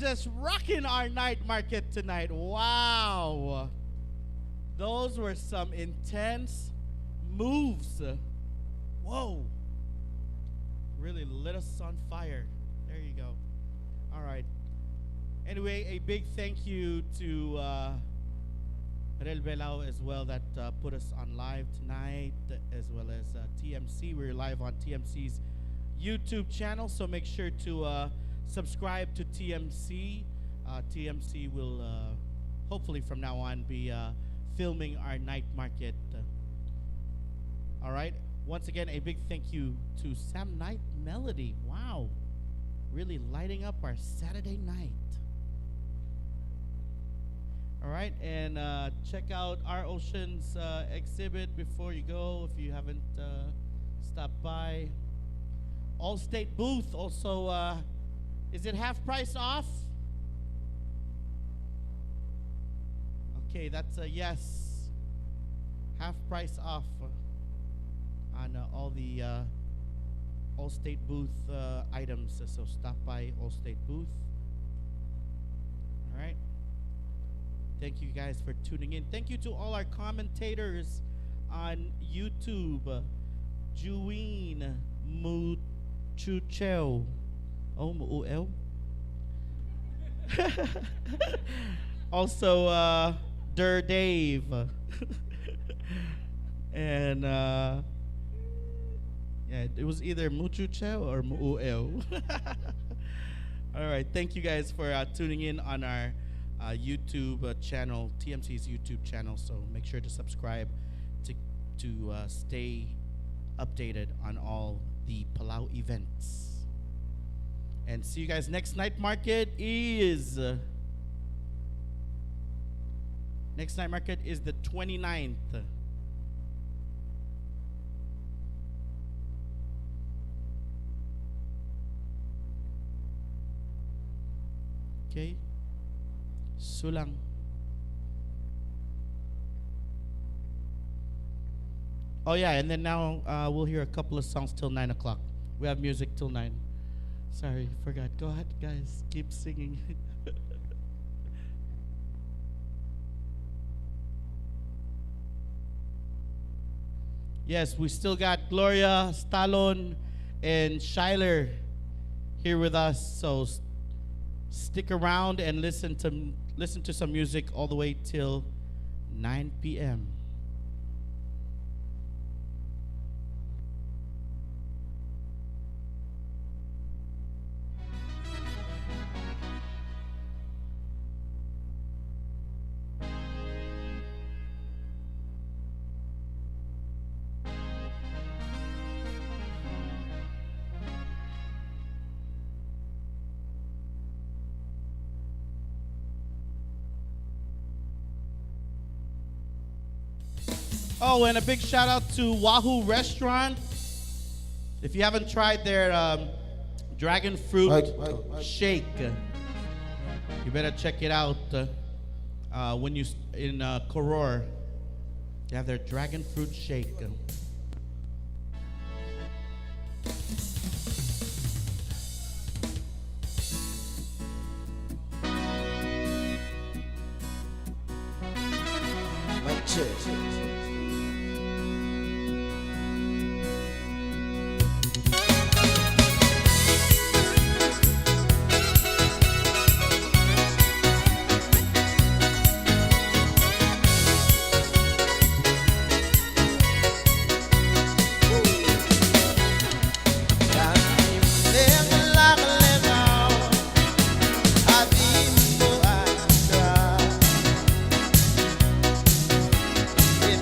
just rocking our night market tonight. Wow. Those were some intense moves. Whoa. Really lit us on fire. There you go. All right. Anyway, a big thank you to Rel Belao as well that put us on live tonight, as well as TMC. We're live on TMC's YouTube channel, so make sure to subscribe to TMC. TMC will hopefully from now on be filming our night market. All right. Once again, a big thank you to Sam Night Melody. Wow. Really lighting up our Saturday night. All right, and check out our Oceans exhibit before you go if you haven't stopped by. Allstate booth also, is it half price off? Okay, that's a yes. Half price off on all the Allstate booth items. So stop by Allstate booth. All right. Thank you guys for tuning in. Thank you to all our commentators on YouTube. Juween Muchuchel. Oh, Muel. Also, Der Dave. And yeah, it was either Muchuchel or Muel. All right, thank you guys for tuning in on our YouTube channel, TMC's YouTube channel. So make sure to subscribe to stay updated on all the Palau events. And see you guys next night market is next night market is the 29th. Okay. Sulang. Oh yeah, and then now we'll hear a couple of songs till 9 o'clock. We have music till 9. Sorry, forgot. Go ahead, guys. Keep singing. Yes, we still got Gloria, Stallone, and Shyler here with us. So stick around and listen to some music all the way till 9 p.m. Oh, and a big shout out to Wahoo Restaurant. If you haven't tried their dragon fruit shake, you better check it out. When you in Koror, they have their dragon fruit shake. Mic check. If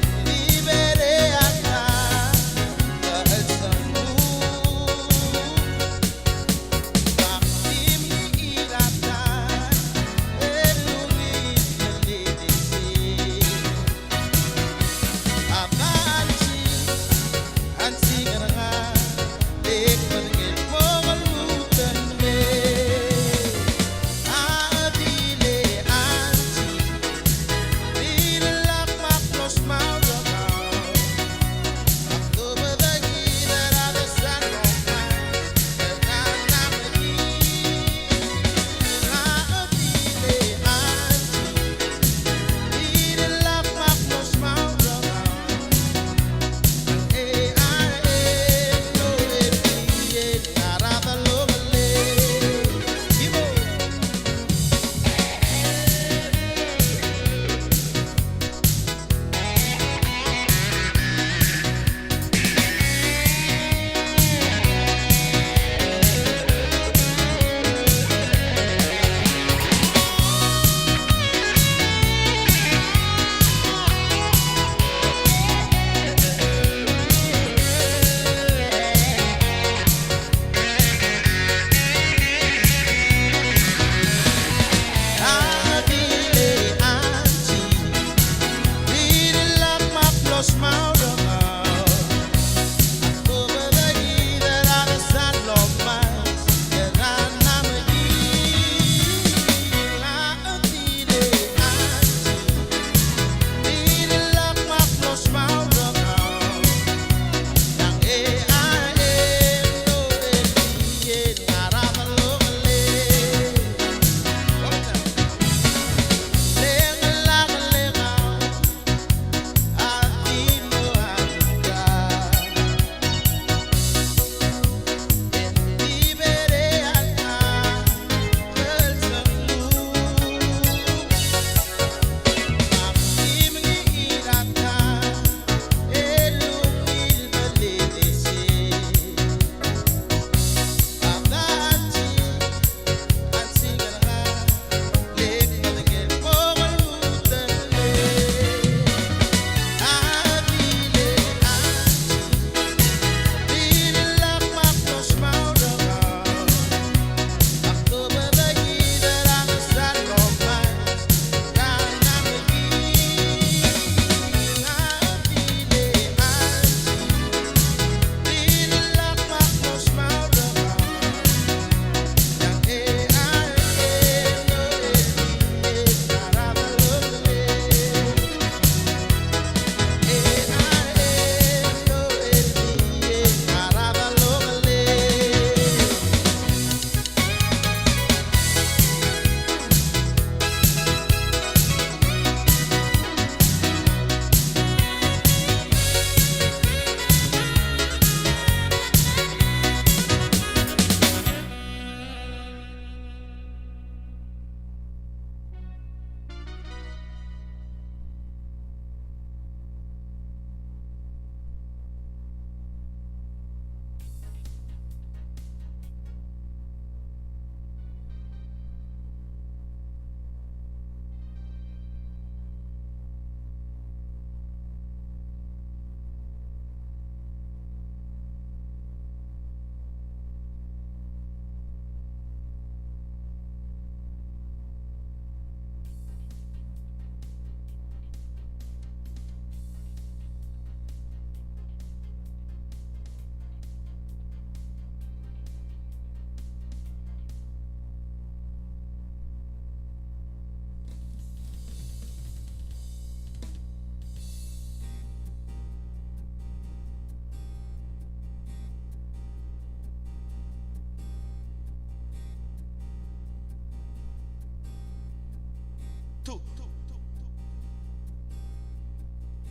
two.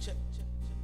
Check, check, check.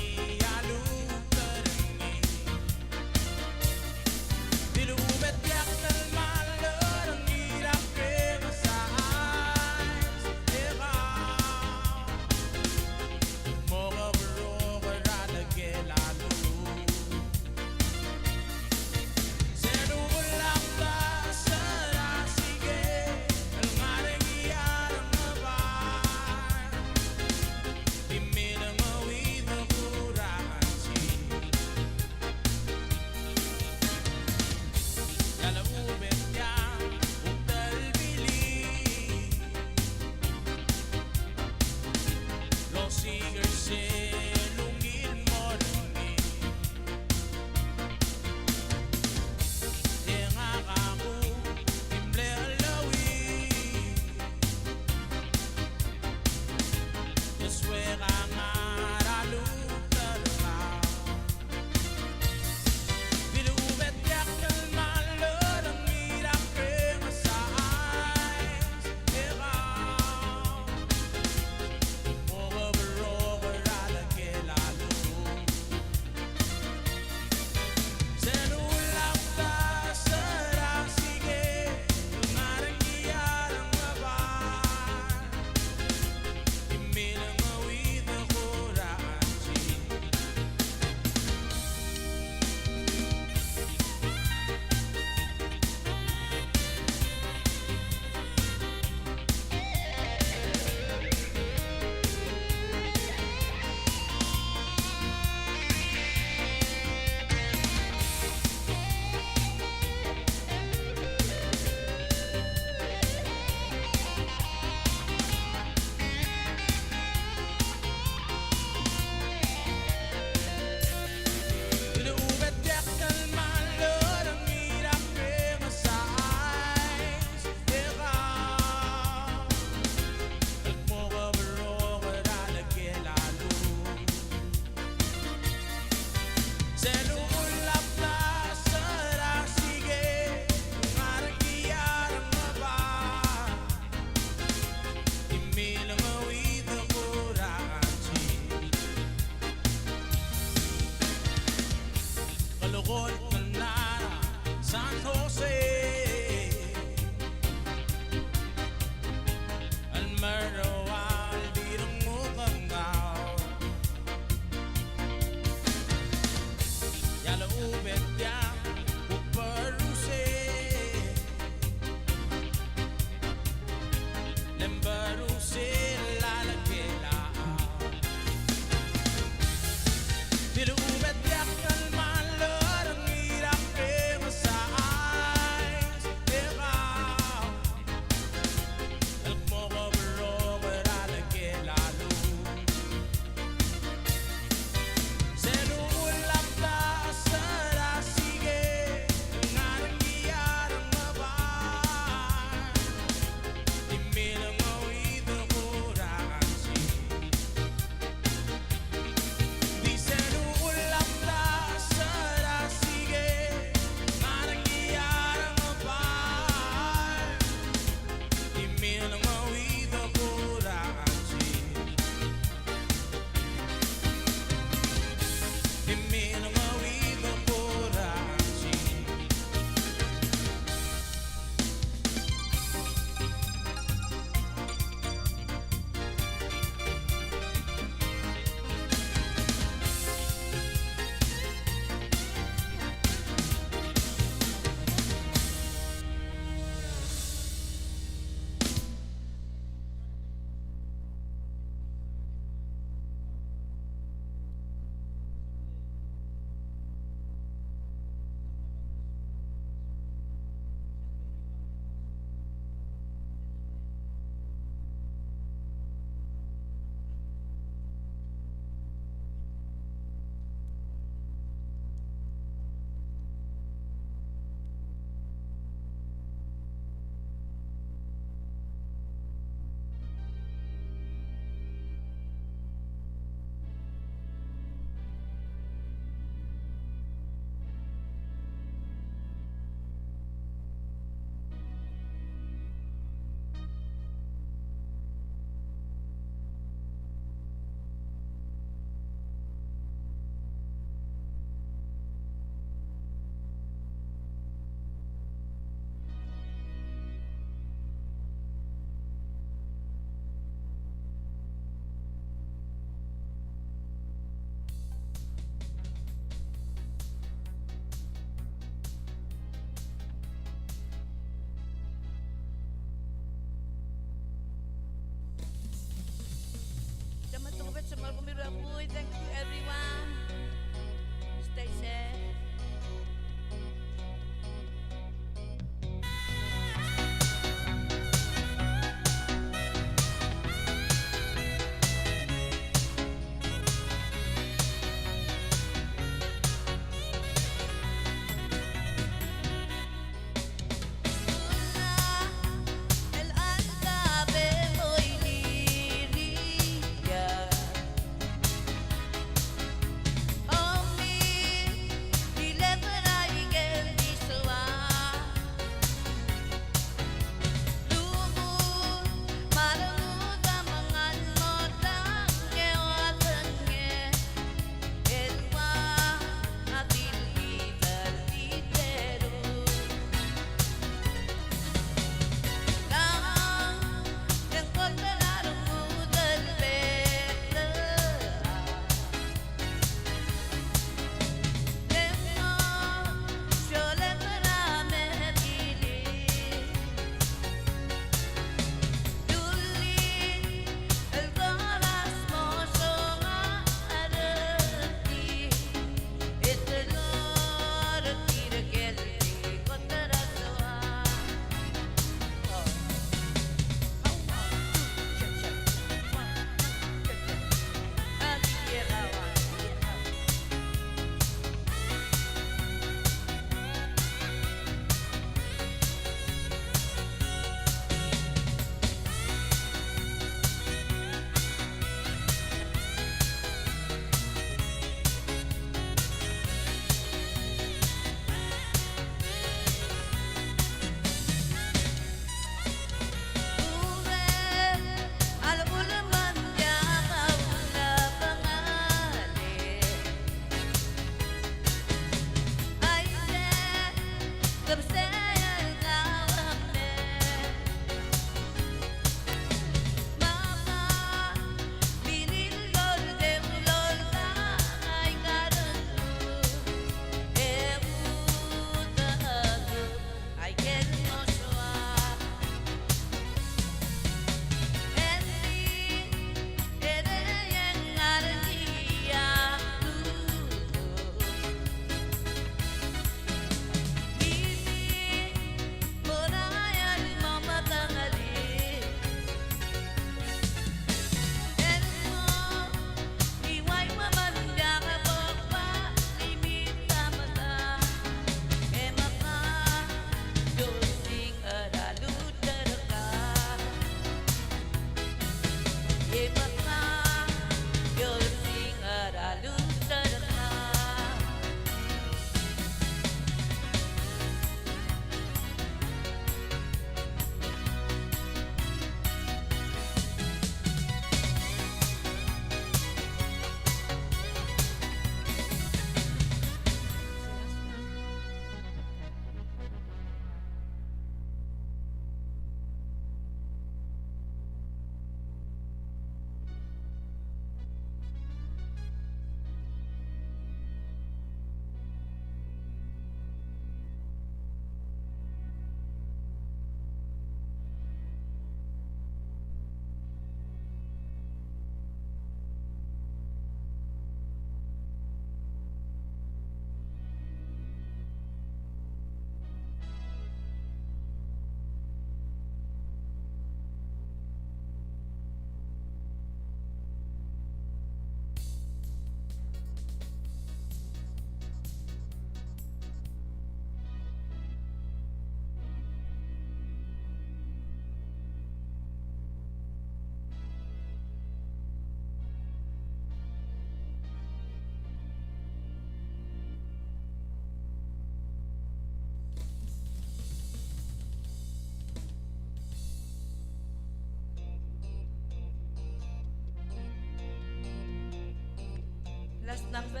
First number.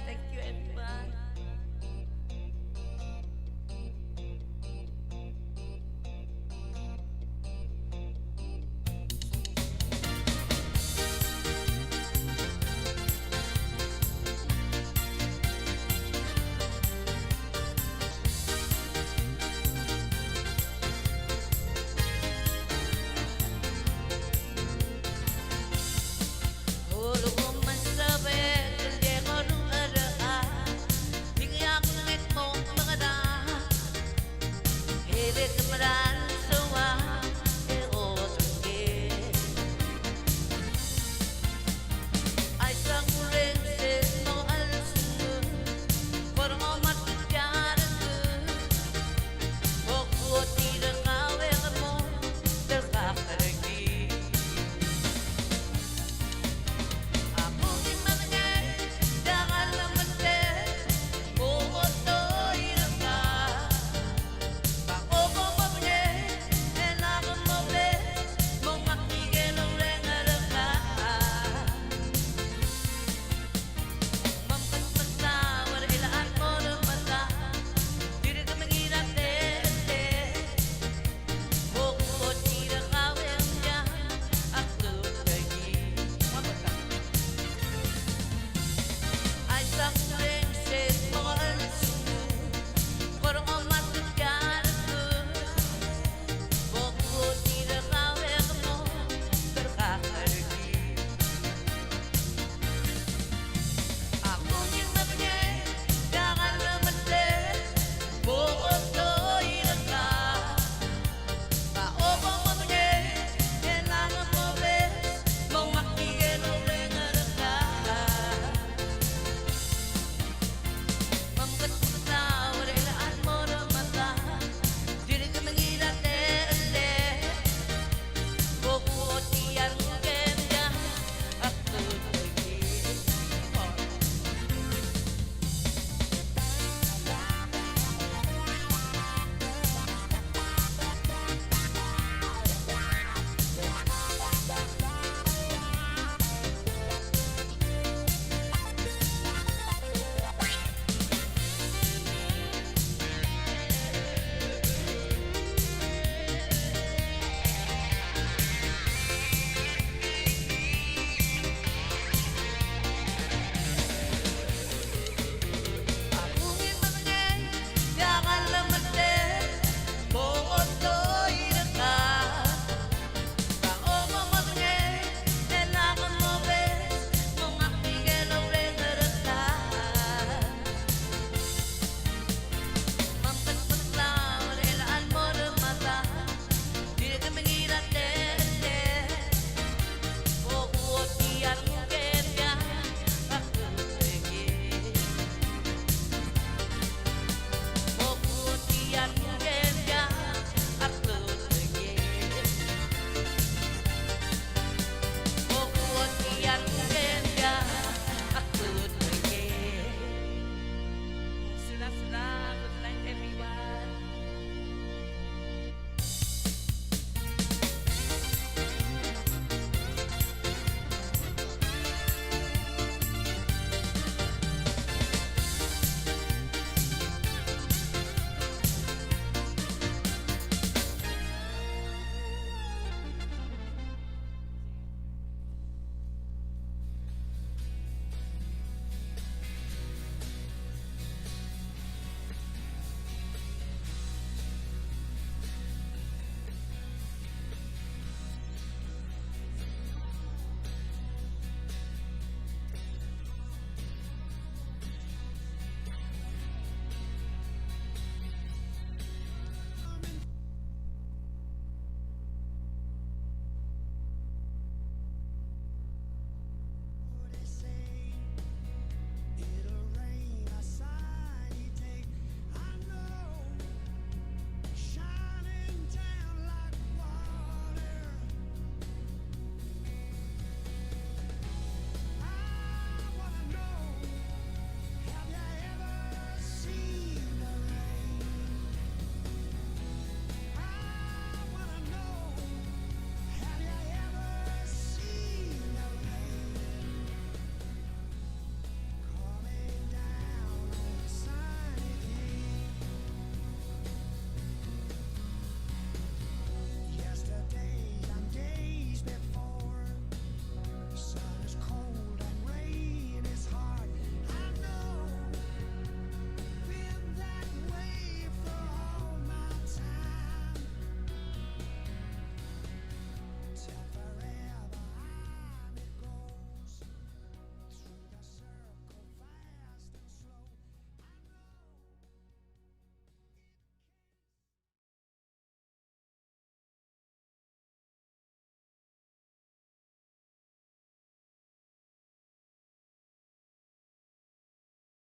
Thank you, everyone.